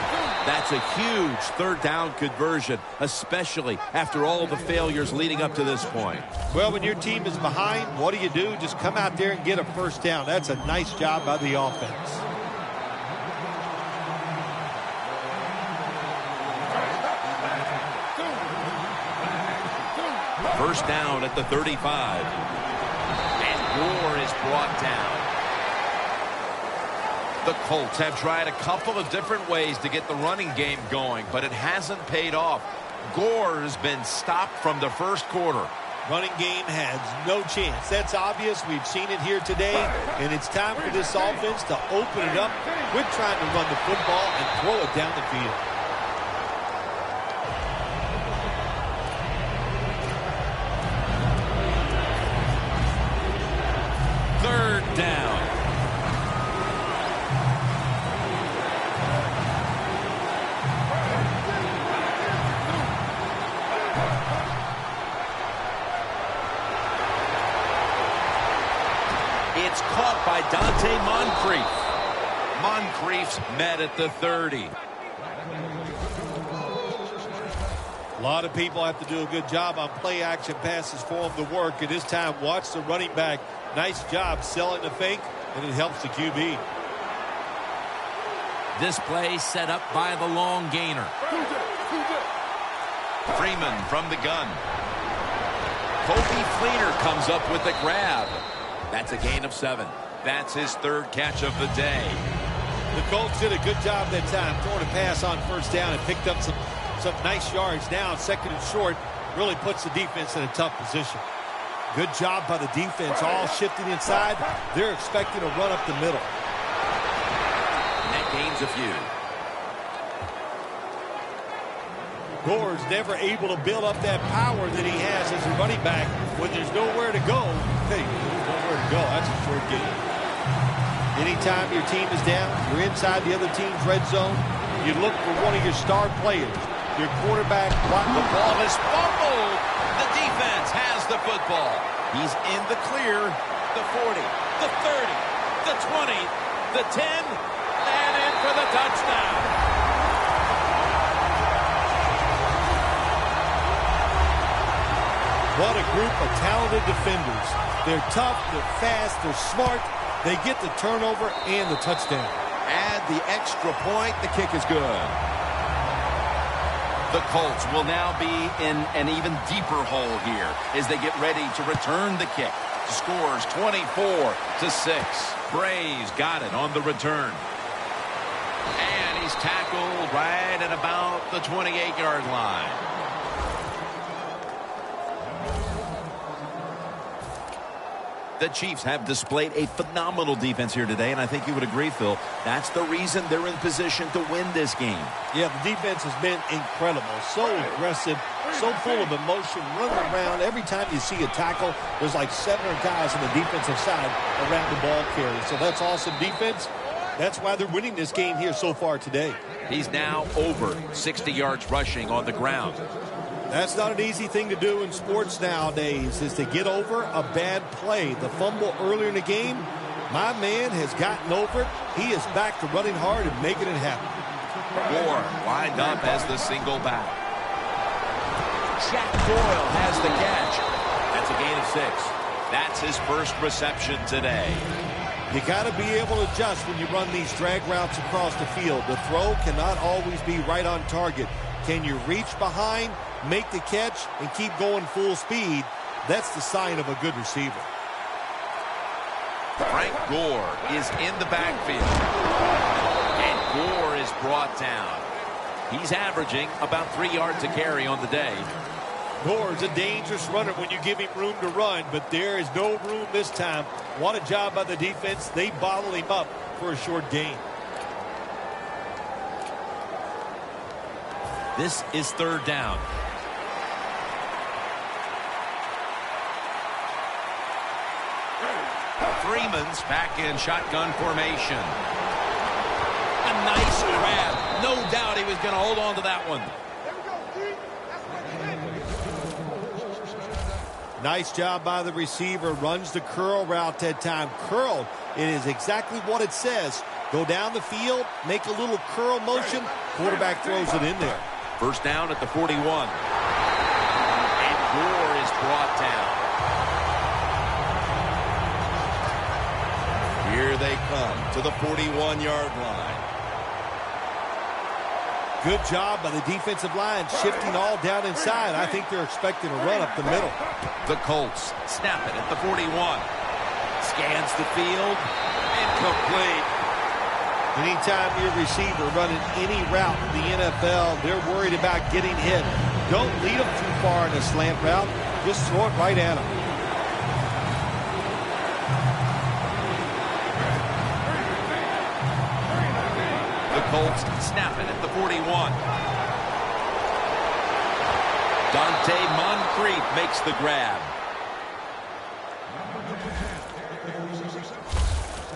That's a huge third down conversion, especially after all the failures leading up to this point. Well, when your team is behind, what do? Just come out there and get a first down. That's a nice job by the offense. First down at the 35. And Gore is brought down. The Colts have tried a couple of different ways to get the running game going, but it hasn't paid off. Gore has been stopped from the first quarter. Running game has no chance. That's obvious. We've seen it here today, and it's time for this offense to open it up. Quit trying to run the football and throw it down the field. Third down. It's caught by Dante Moncrief. Moncrief's met at the 30. A lot of people have to do a good job on play action passes for him to work. At this time, watch the running back. Nice job selling the fake, and it helps the QB. This play set up by the long gainer. Freeman from the gun. Kobe Fleener comes up with the grab. That's a gain of 7. That's his third catch of the day. The Colts did a good job that time throwing a pass on first down and picked up some nice yards. Now second and short really puts the defense in a tough position. Good job by the defense, all shifting inside. They're expecting a run up the middle. And that gains a few. Gore's never able to build up that power that he has as a running back. When there's nowhere to go, hey, there's nowhere to go. That's a short game. Anytime your team is down, you're inside the other team's red zone, you look for one of your star players. Your quarterback, the ball is fumbled. The defense has the football. He's in the clear. The 40, the 30, the 20, the 10, and in for the touchdown. What a group of talented defenders. They're tough, they're fast, they're smart. They get the turnover and the touchdown. Add the extra point. The kick is good. The Colts will now be in an even deeper hole here as they get ready to return the kick. Scores 24-6. Bray's got it on the return. And he's tackled right at about the 28-yard line. The Chiefs have displayed a phenomenal defense here today, and I think you would agree, Phil. That's the reason they're in position to win this game. Yeah, the defense has been incredible. So aggressive, so full of emotion, running around. Every time you see a tackle, there's like 7 guys on the defensive side around the ball carrier. So that's awesome defense. That's why they're winning this game here so far today. He's now over 60 yards rushing on the ground. That's not an easy thing to do in sports nowadays, is to get over a bad play. The fumble earlier in the game, my man has gotten over it. He is back to running hard and making it happen. Gore lined up as the single back. Jack Doyle has the catch. That's a gain of 6. That's his first reception today. You got to be able to adjust when you run these drag routes across the field. The throw cannot always be right on target. Can you reach behind, make the catch, and keep going full speed? That's the sign of a good receiver. Frank Gore is in the backfield. And Gore is brought down. He's averaging about 3 yards a carry on the day. Gore is a dangerous runner when you give him room to run, but there is no room this time. What a job by the defense. They bottle him up for a short gain. This is 3rd down. Freeman's back in shotgun formation. A nice grab. No doubt he was going to hold on to that one. Nice job by the receiver. Runs the curl route that time. Curl, it is exactly what it says. Go down the field, make a little curl motion. Quarterback throws it in there. First down at the 41. And Gore is brought down. Here they come to the 41-yard line. Good job by the defensive line, shifting all down inside. I think they're expecting a run up the middle. The Colts snap it at the 41. Scans the field. Incomplete. Anytime your receiver running any route in the NFL, they're worried about getting hit. Don't lead them too far in a slant route. Just throw it right at them. The Colts snap it at the 41. Dante Moncrief makes the grab.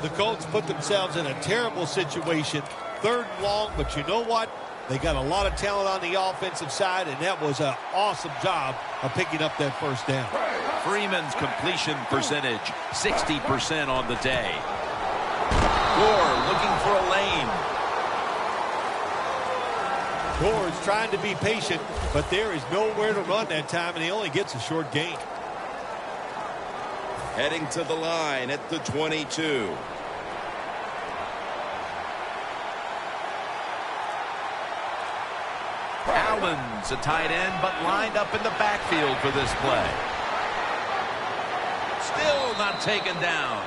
The Colts put themselves in a terrible situation. 3rd and long, but you know what? They got a lot of talent on the offensive side, and that was an awesome job of picking up that first down. Freeman's completion percentage, 60% on the day. Gore looking for a lane. Gore is trying to be patient, but there is nowhere to run that time, and he only gets a short gain. Heading to the line at the 22. Allen's a tight end, but lined up in the backfield for this play. Still not taken down.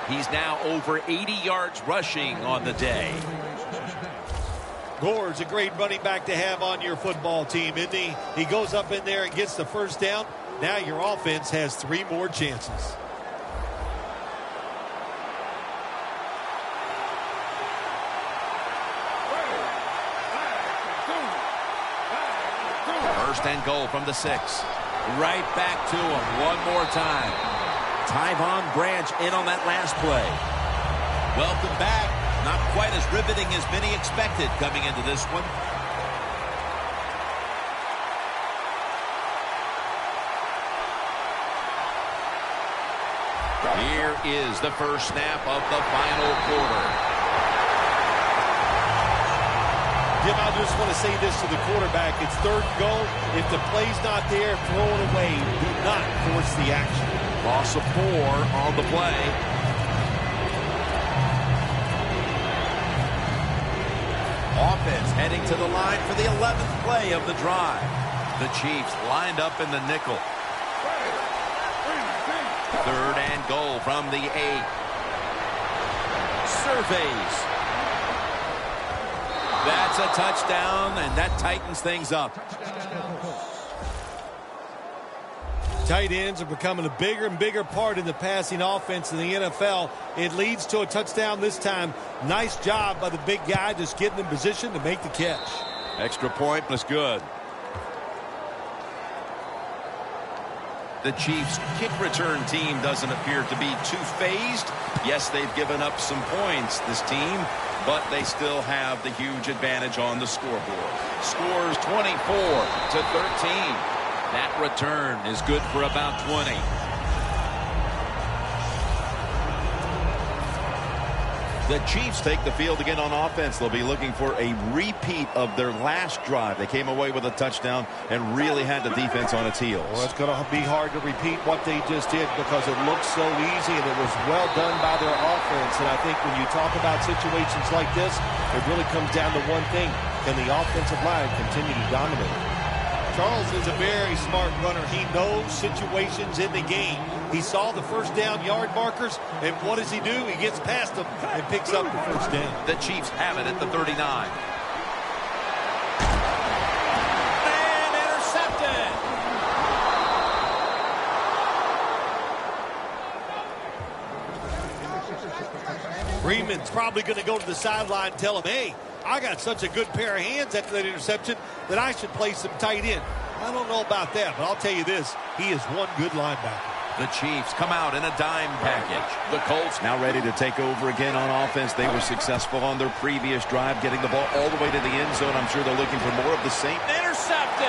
He's now over 80 yards rushing on the day. Gore's a great running back to have on your football team, isn't he? He goes up in there and gets the first down. Now your offense has 3 more chances. First and goal from the 6. Right back to him one more time. Tyvon Branch in on that last play. Welcome back. Not quite as riveting as many expected coming into this one. Here is the first snap of the final quarter. Jim, I just want to say this to the quarterback. It's 3rd and goal. If the play's not there, throw it away. Do not force the action. Loss of 4 on the play. Offense heading to the line for the 11th play of the drive. The Chiefs lined up in the nickel. 3rd and goal from the 8. Surveys. That's a touchdown, and that tightens things up. Tight ends are becoming a bigger and bigger part in the passing offense in the NFL. It leads to a touchdown this time. Nice job by the big guy just getting in position to make the catch. Extra point was good. The Chiefs' kick return team doesn't appear to be too phased. Yes, they've given up some points, this team, but they still have the huge advantage on the scoreboard. Scores 24-13. That return is good for about 20. The Chiefs take the field again on offense. They'll be looking for a repeat of their last drive. They came away with a touchdown and really had the defense on its heels. Well, it's going to be hard to repeat what they just did because it looked so easy and it was well done by their offense. And I think when you talk about situations like this, it really comes down to one thing. Can the offensive line continue to dominate? Charles is a very smart runner. He knows situations in the game. He saw the first down yard markers, and what does he do? He gets past them and picks up the first down. The Chiefs have it at the 39. And intercepted. Freeman's probably going to go to the sideline and tell him, hey, I got such a good pair of hands after that interception that I should play some tight end. I don't know about that, but I'll tell you this, he is one good linebacker. The Chiefs come out in a dime package. The Colts now ready to take over again on offense. They were successful on their previous drive, getting the ball all the way to the end zone. I'm sure they're looking for more of the same. Intercepted!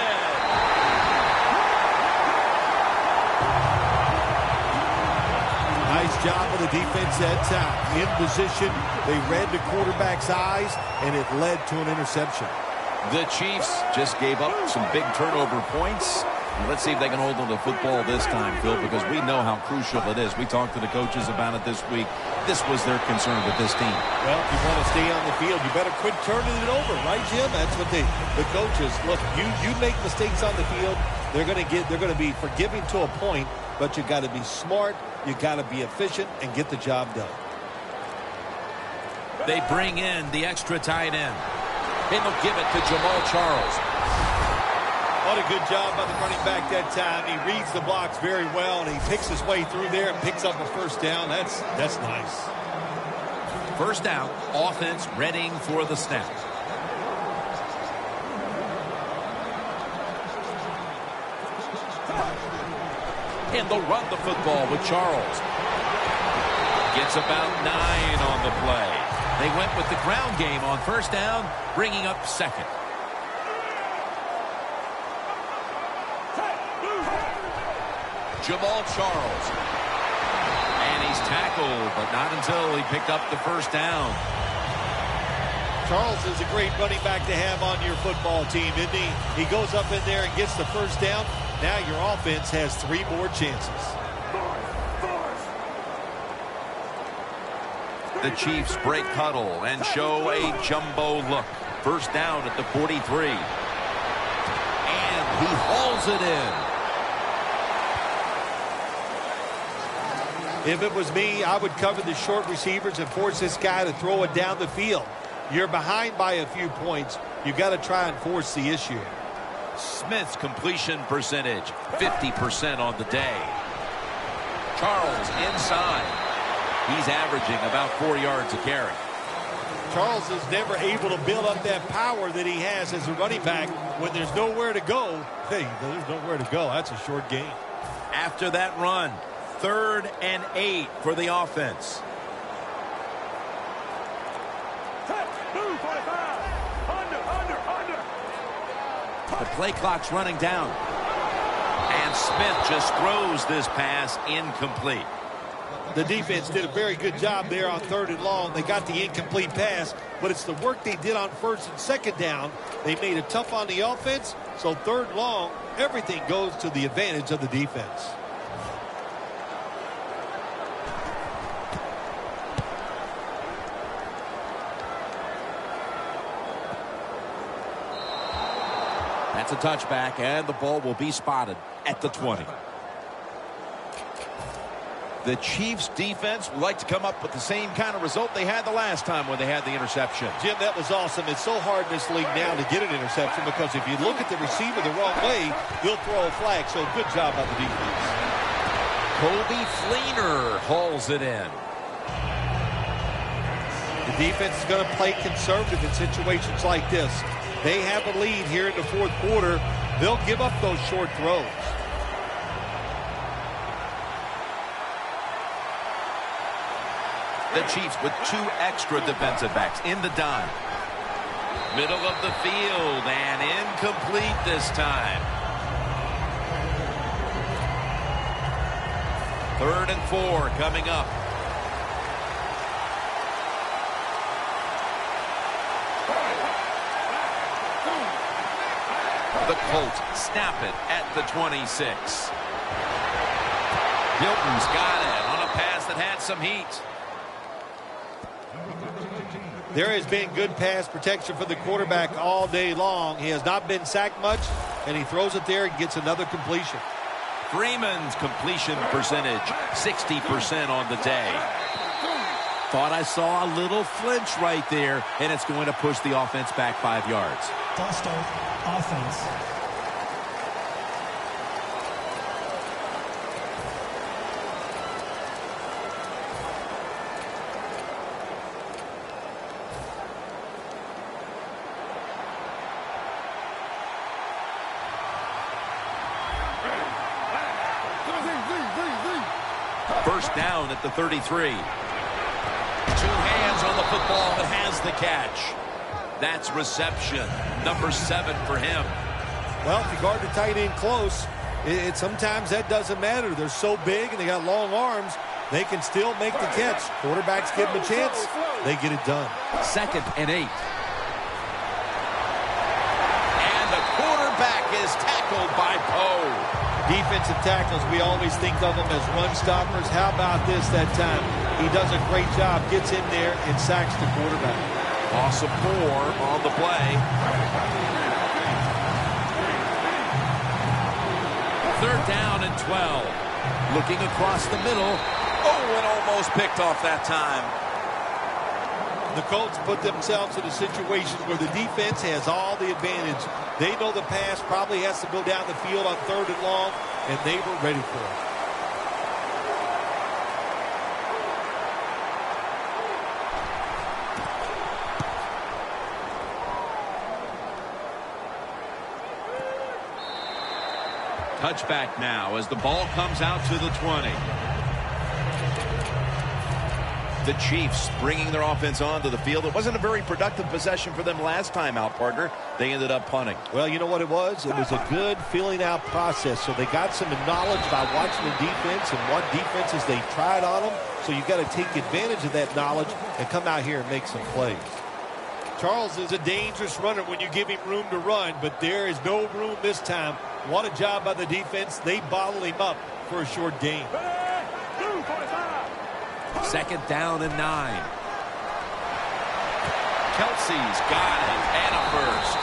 Nice job of the defense that time. In position, they read the quarterback's eyes, and it led to an interception. The Chiefs just gave up some big turnover points. Let's see if they can hold on to football this time, Phil, because we know how crucial it is. We talked to the coaches about it this week. This was their concern with this team. Well, if you want to stay on the field, you better quit turning it over, right, Jim? That's what the coaches look. You make mistakes on the field, they're going to be forgiving to a point, but you got to be smart, you got to be efficient, and get the job done. They bring in the extra tight end. And they'll give it to Jamal Charles. What a good job by the running back that time. He reads the blocks very well, and he picks his way through there and picks up a first down. That's nice. First down, offense readying for the snap. And they'll run the football with Charles. Gets about 9 on the play. They went with the ground game on first down, bringing up second. Jamal Charles. And he's tackled, but not until he picked up the first down. Charles is a great running back to have on your football team, isn't he? He goes up in there and gets the first down. Now your offense has 3 more chances. The Chiefs break huddle and show a jumbo look. First down at the 43. And he hauls it in. If it was me, I would cover the short receivers and force this guy to throw it down the field. You're behind by a few points. You've got to try and force the issue. Smith's completion percentage, 50% on the day. Charles inside. He's averaging about 4 yards a carry. Charles is never able to build up that power that he has as a running back. When there's nowhere to go, hey, there's nowhere to go. That's a short game. After that run, 3rd and 8 for the offense. The play clock's running down. And Smith just throws this pass incomplete. The defense did a very good job there on 3rd and long. They got the incomplete pass, but it's the work they did on 1st and 2nd down. They made it tough on the offense, so 3rd and long, everything goes to the advantage of the defense. That's a touchback, and the ball will be spotted at the 20. The Chiefs defense would like to come up with the same kind of result they had the last time when they had the interception. Jim, that was awesome. It's so hard in this league now to get an interception because if you look at the receiver the wrong way, he'll throw a flag. So good job by the defense. Kobe Fleener hauls it in. The defense is going to play conservative in situations like this. They have a lead here in the fourth quarter. They'll give up those short throws. The Chiefs with 2 extra defensive backs in the dime. Middle of the field and incomplete this time. 3rd and 4 coming up. The Colts snap it at the 26. Hilton's got it on a pass that had some heat. There has been good pass protection for the quarterback all day long. He has not been sacked much, and he throws it there and gets another completion. Freeman's completion percentage, 60% on the day. Thought I saw a little flinch right there, and it's going to push the offense back 5 yards. False start, offense. First down at the 33. 2 hands on the football that has the catch. That's reception. Number 7 for him. Well, if you guard the tight end close, sometimes that doesn't matter. They're so big and they got long arms, they can still make the catch. Quarterbacks give them a chance, they get it done. 2nd and 8. And the quarterback is tackled by Poe. Defensive tackles, we always think of them as run stoppers. How about this that time? He does a great job, gets in there, and sacks the quarterback. Loss of 4 on the play. 3rd down and 12. Looking across the middle. Oh, and almost picked off that time. The Colts put themselves in a situation where the defense has all the advantage. They know the pass probably has to go down the field on 3rd and long, and they were ready for it. Touchback now as the ball comes out to the 20. The Chiefs bringing their offense onto the field. It wasn't a very productive possession for them last time out, partner. They ended up punting. Well, you know what it was? It was a good filling out process. So they got some knowledge by watching the defense and what defenses they tried on them. So you've got to take advantage of that knowledge and come out here and make some plays. Charles is a dangerous runner when you give him room to run, but there is no room this time. What a job by the defense. They bottle him up for a short gain. 2nd down and 9. Kelsey's got it and a first.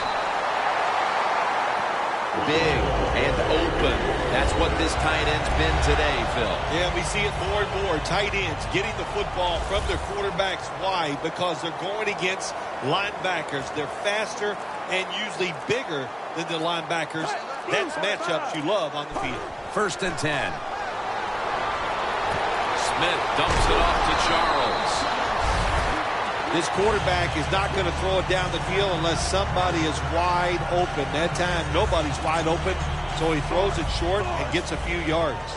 Big and open. That's what this tight end's been today, Phil. Yeah, we see it more and more. Tight ends getting the football from their quarterbacks. Why? Because they're going against linebackers. They're faster and usually bigger than the linebackers. That's matchups you love on the field. 1st and 10. Smith dumps it off to Charles. This quarterback is not going to throw it down the field unless somebody is wide open. That time, nobody's wide open, so he throws it short and gets a few yards.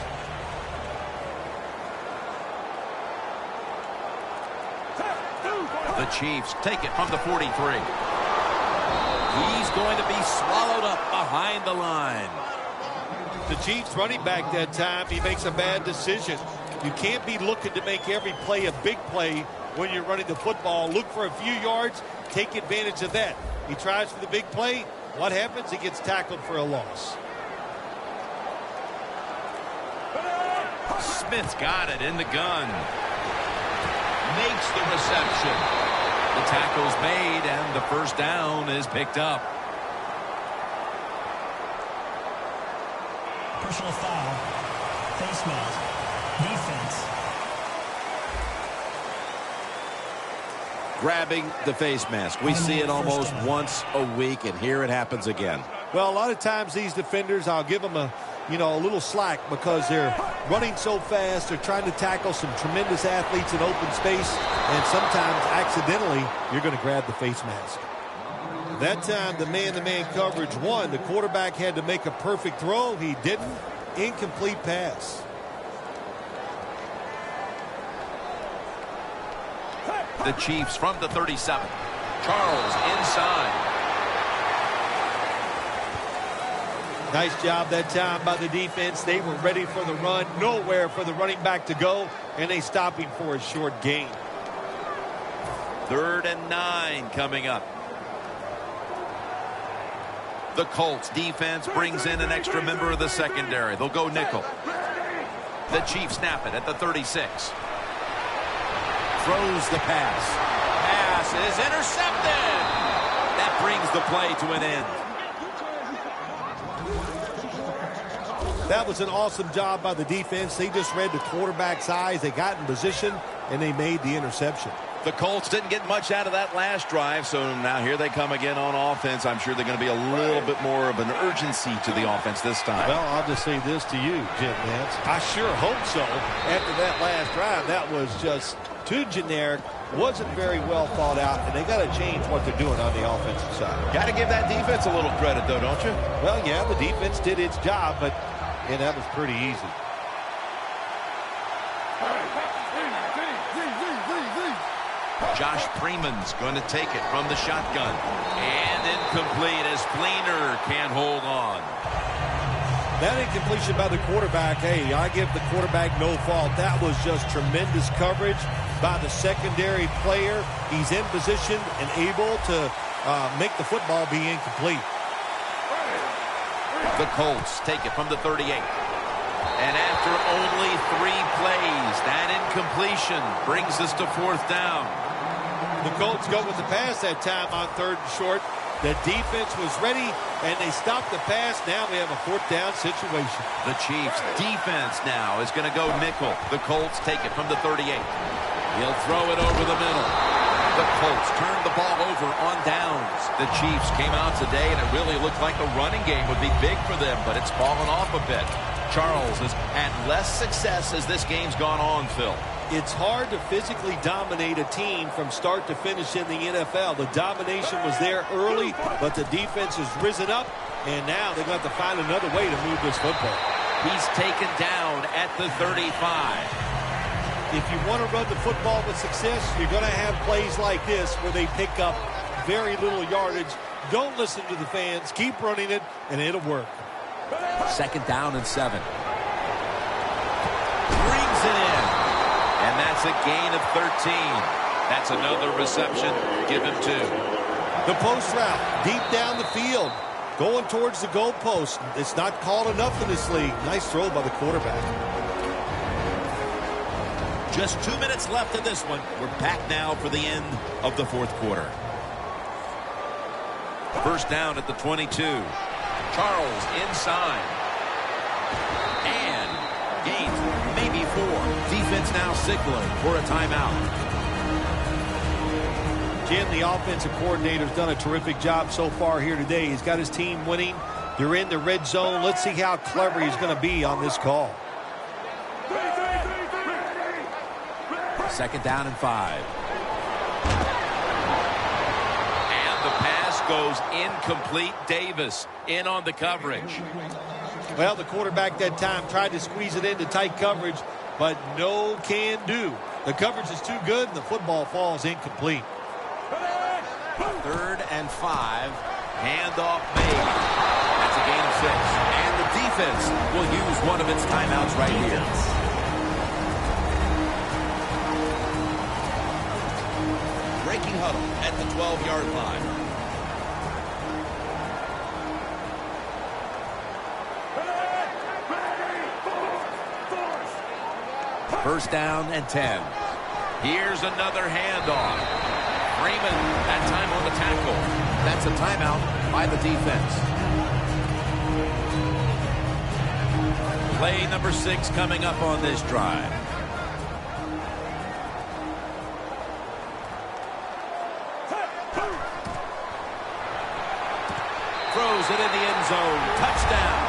The Chiefs take it from the 43. He's going to be swallowed up behind the line. The Chiefs running back that time, he makes a bad decision. You can't be looking to make every play a big play when you're running the football. Look for a few yards, take advantage of that. He tries for the big play. What happens? He gets tackled for a loss. Smith's got it in the gun. Makes the reception. The tackle's made and the first down is picked up. Personal foul. Face mask. Defense. Grabbing the face mask. We see it almost once a week, and here it happens again. Well, a lot of times these defenders, I'll give them a little slack because they're running so fast. They're trying to tackle some tremendous athletes in open space, and sometimes accidentally you're going to grab the face mask. That time the man-to-man coverage won. The quarterback had to make a perfect throw. He didn't. Incomplete pass. The Chiefs from the 37. Charles inside. Nice job that time by the defense. They were ready for the run. Nowhere for the running back to go, and they stop him for a short gain. 3rd and 9 coming up. The Colts defense brings in an extra member of the secondary. They'll go nickel. The Chiefs snap it at the 36. Throws the pass. Pass is intercepted. That brings the play to an end. That was an awesome job by the defense. They just read the quarterback's eyes. They got in position, and they made the interception. The Colts didn't get much out of that last drive, so now here they come again on offense. I'm sure they're going to be a little bit more of an urgency to the offense this time. Well, I'll just say this to you, Jim Nance. I sure hope so. After that last drive, that was just too generic, wasn't very well thought out, and they got to change what they're doing on the offensive side. Got to give that defense a little credit, though, don't you? Well, yeah, the defense did its job, but that was pretty easy. Josh Freeman's going to take it from the shotgun. And incomplete as Fleener can't hold on. That incompletion by the quarterback, hey, I give the quarterback no fault. That was just tremendous coverage by the secondary player. He's in position and able to make the football be incomplete. The Colts take it from the 38. And after only 3 plays, that incompletion brings us to 4th down. The Colts go with the pass that time on 3rd and short. The defense was ready, and they stopped the pass. Now we have a 4th down situation. The Chiefs' defense now is going to go nickel. The Colts take it from the 38. He'll throw it over the middle. The Colts turned the ball over on downs. The Chiefs came out today, and it really looked like the running game would be big for them, but it's fallen off a bit. Charles has had less success as this game's gone on, Phil. It's hard to physically dominate a team from start to finish in the NFL. The domination was there early, but the defense has risen up, and now they're going to have to find another way to move this football. He's taken down at the 35. If you want to run the football with success, you're going to have plays like this where they pick up very little yardage. Don't listen to the fans. Keep running it, and it'll work. 2nd down and 7. Brings it in. And that's a gain of 13. That's another reception. Give him 2. The post route, deep down the field, going towards the goalpost. It's not called enough in this league. Nice throw by the quarterback. Just 2 minutes left in this one. We're back now for the end of the 4th quarter. 1st down at the 22. Charles inside. And gains maybe 4. Defense now signaling for a timeout. Jim, the offensive coordinator's done a terrific job so far here today. He's got his team winning. They're in the red zone. Let's see how clever he's going to be on this call. 2nd down and 5. And the pass goes incomplete. Davis in on the coverage. Well, the quarterback that time tried to squeeze it into tight coverage, but no can do. The coverage is too good, and the football falls incomplete. 3rd and 5. Handoff made. That's a gain of 6. And the defense will use one of its timeouts right here. Breaking huddle at the 12-yard line. First down and 10. Here's another handoff. Freeman, that time on the tackle. That's a timeout by the defense. Play number 6 coming up on this drive. Throws it in the end zone. Touchdown.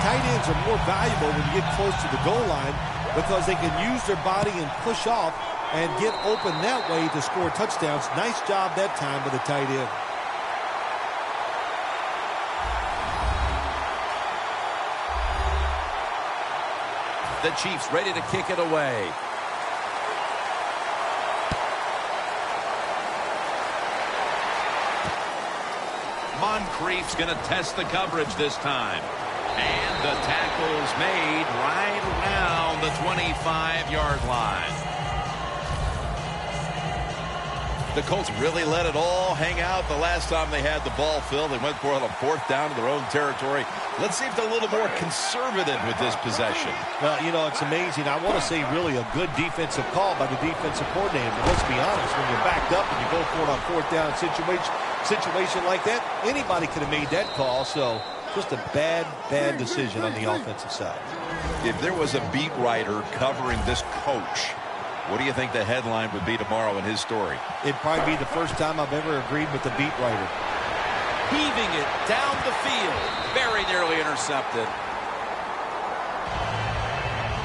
Tight ends are more valuable when you get close to the goal line because they can use their body and push off and get open that way to score touchdowns. Nice job that time with the tight end. The Chiefs ready to kick it away. Moncrief's going to test the coverage this time. And the tackle's made right around the 25-yard line. The Colts really let it all hang out the last time they had the ball filled. They went for it on 4th down to their own territory. Let's see if they're a little more conservative with this possession. Well, you know, it's amazing. I want to say really a good defensive call by the defensive coordinator. But let's be honest, when you're backed up and you go for it on 4th down situation like that, anybody could have made that call. So just a bad decision on the offensive side. If there was a beat writer covering this coach, what do you think the headline would be tomorrow in his story? It'd probably be the first time I've ever agreed with the beat writer. Heaving it down the field. Very nearly intercepted.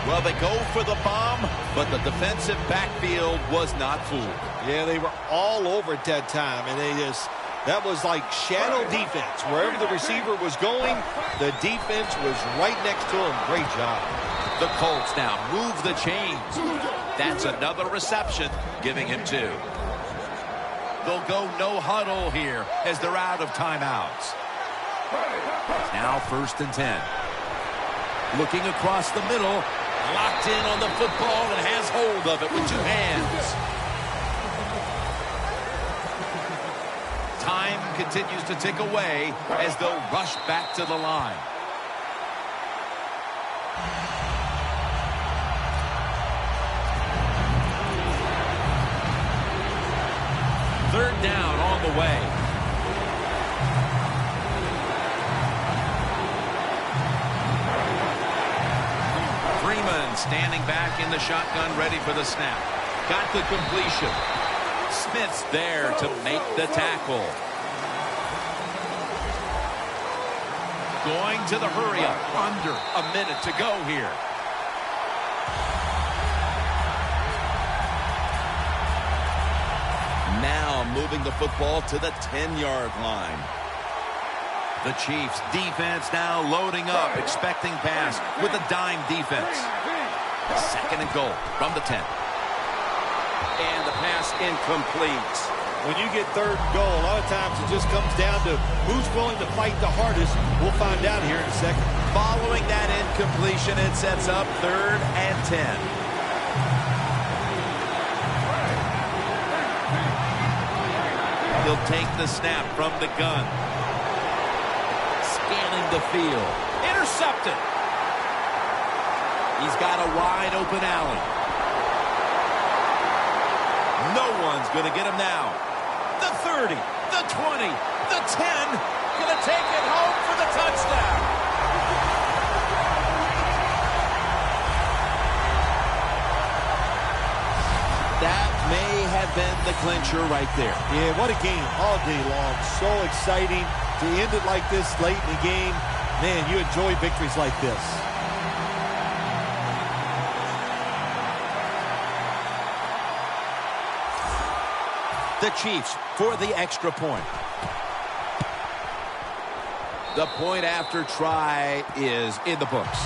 Well, they go for the bomb, but the defensive backfield was not fooled. Yeah, they were all over at that time, and that was like shadow defense. Wherever the receiver was going, the defense was right next to him. Great job. The Colts now move the chains. That's another reception, giving him 2. They'll go no huddle here as they're out of timeouts. Now 1st and 10. Looking across the middle, locked in on the football and has hold of it with 2 hands. Time continues to tick away as they'll rush back to the line. Third down on the way. Freeman standing back in the shotgun, ready for the snap. Got the completion. Smith's there to make the tackle. Going to the hurry-up. Under a minute to go here. Now moving the football to the 10-yard line. The Chiefs defense now loading up, expecting pass with a dime defense. 2nd and goal from the 10. And the pass incomplete. When you get 3rd and goal, a lot of times it just comes down to who's willing to fight the hardest. We'll find out here in a second. Following that incompletion, it sets up 3rd and 10. He'll take the snap from the gun. Scanning the field. Intercepted. He's got a wide open alley. No one's going to get him now. The 30, the 20, the 10. Going to take it home for the touchdown. That may have been the clincher right there. Yeah, what a game all day long. So exciting to end it like this late in the game. Man, you enjoy victories like this. The Chiefs for the extra point. The point after try is in the books.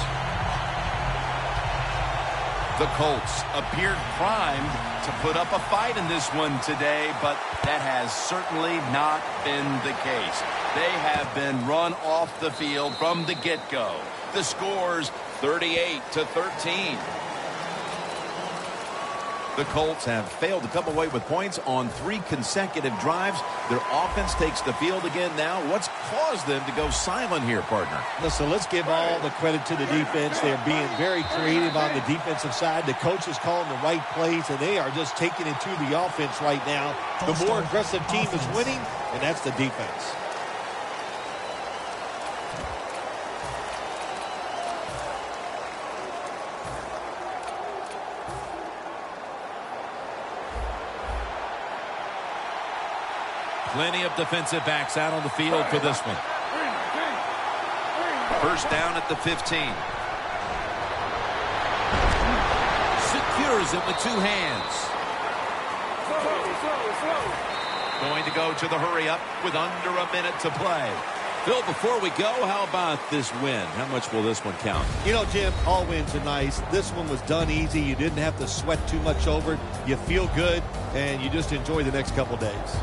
The Colts appeared primed to put up a fight in this one today, but that has certainly not been the case. They have been run off the field from the get-go. The score's 38-13. The Colts have failed to come away with points on 3 consecutive drives. Their offense takes the field again now. What's caused them to go silent here, partner? Listen, let's give all the credit to the defense. They're being very creative on the defensive side. The coach is calling the right plays, and they are just taking it to the offense right now. The more aggressive team is winning, and that's the defense. Plenty of defensive backs out on the field for this one. First down at the 15. Secures it with 2 hands. Going to go to the hurry-up with under a minute to play. Phil, before we go, how about this win? How much will this one count? You know, Jim, all wins are nice. This one was done easy. You didn't have to sweat too much over it. You feel good, and you just enjoy the next couple days.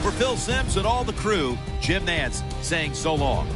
For Phil Simms and all the crew, Jim Nantz saying so long.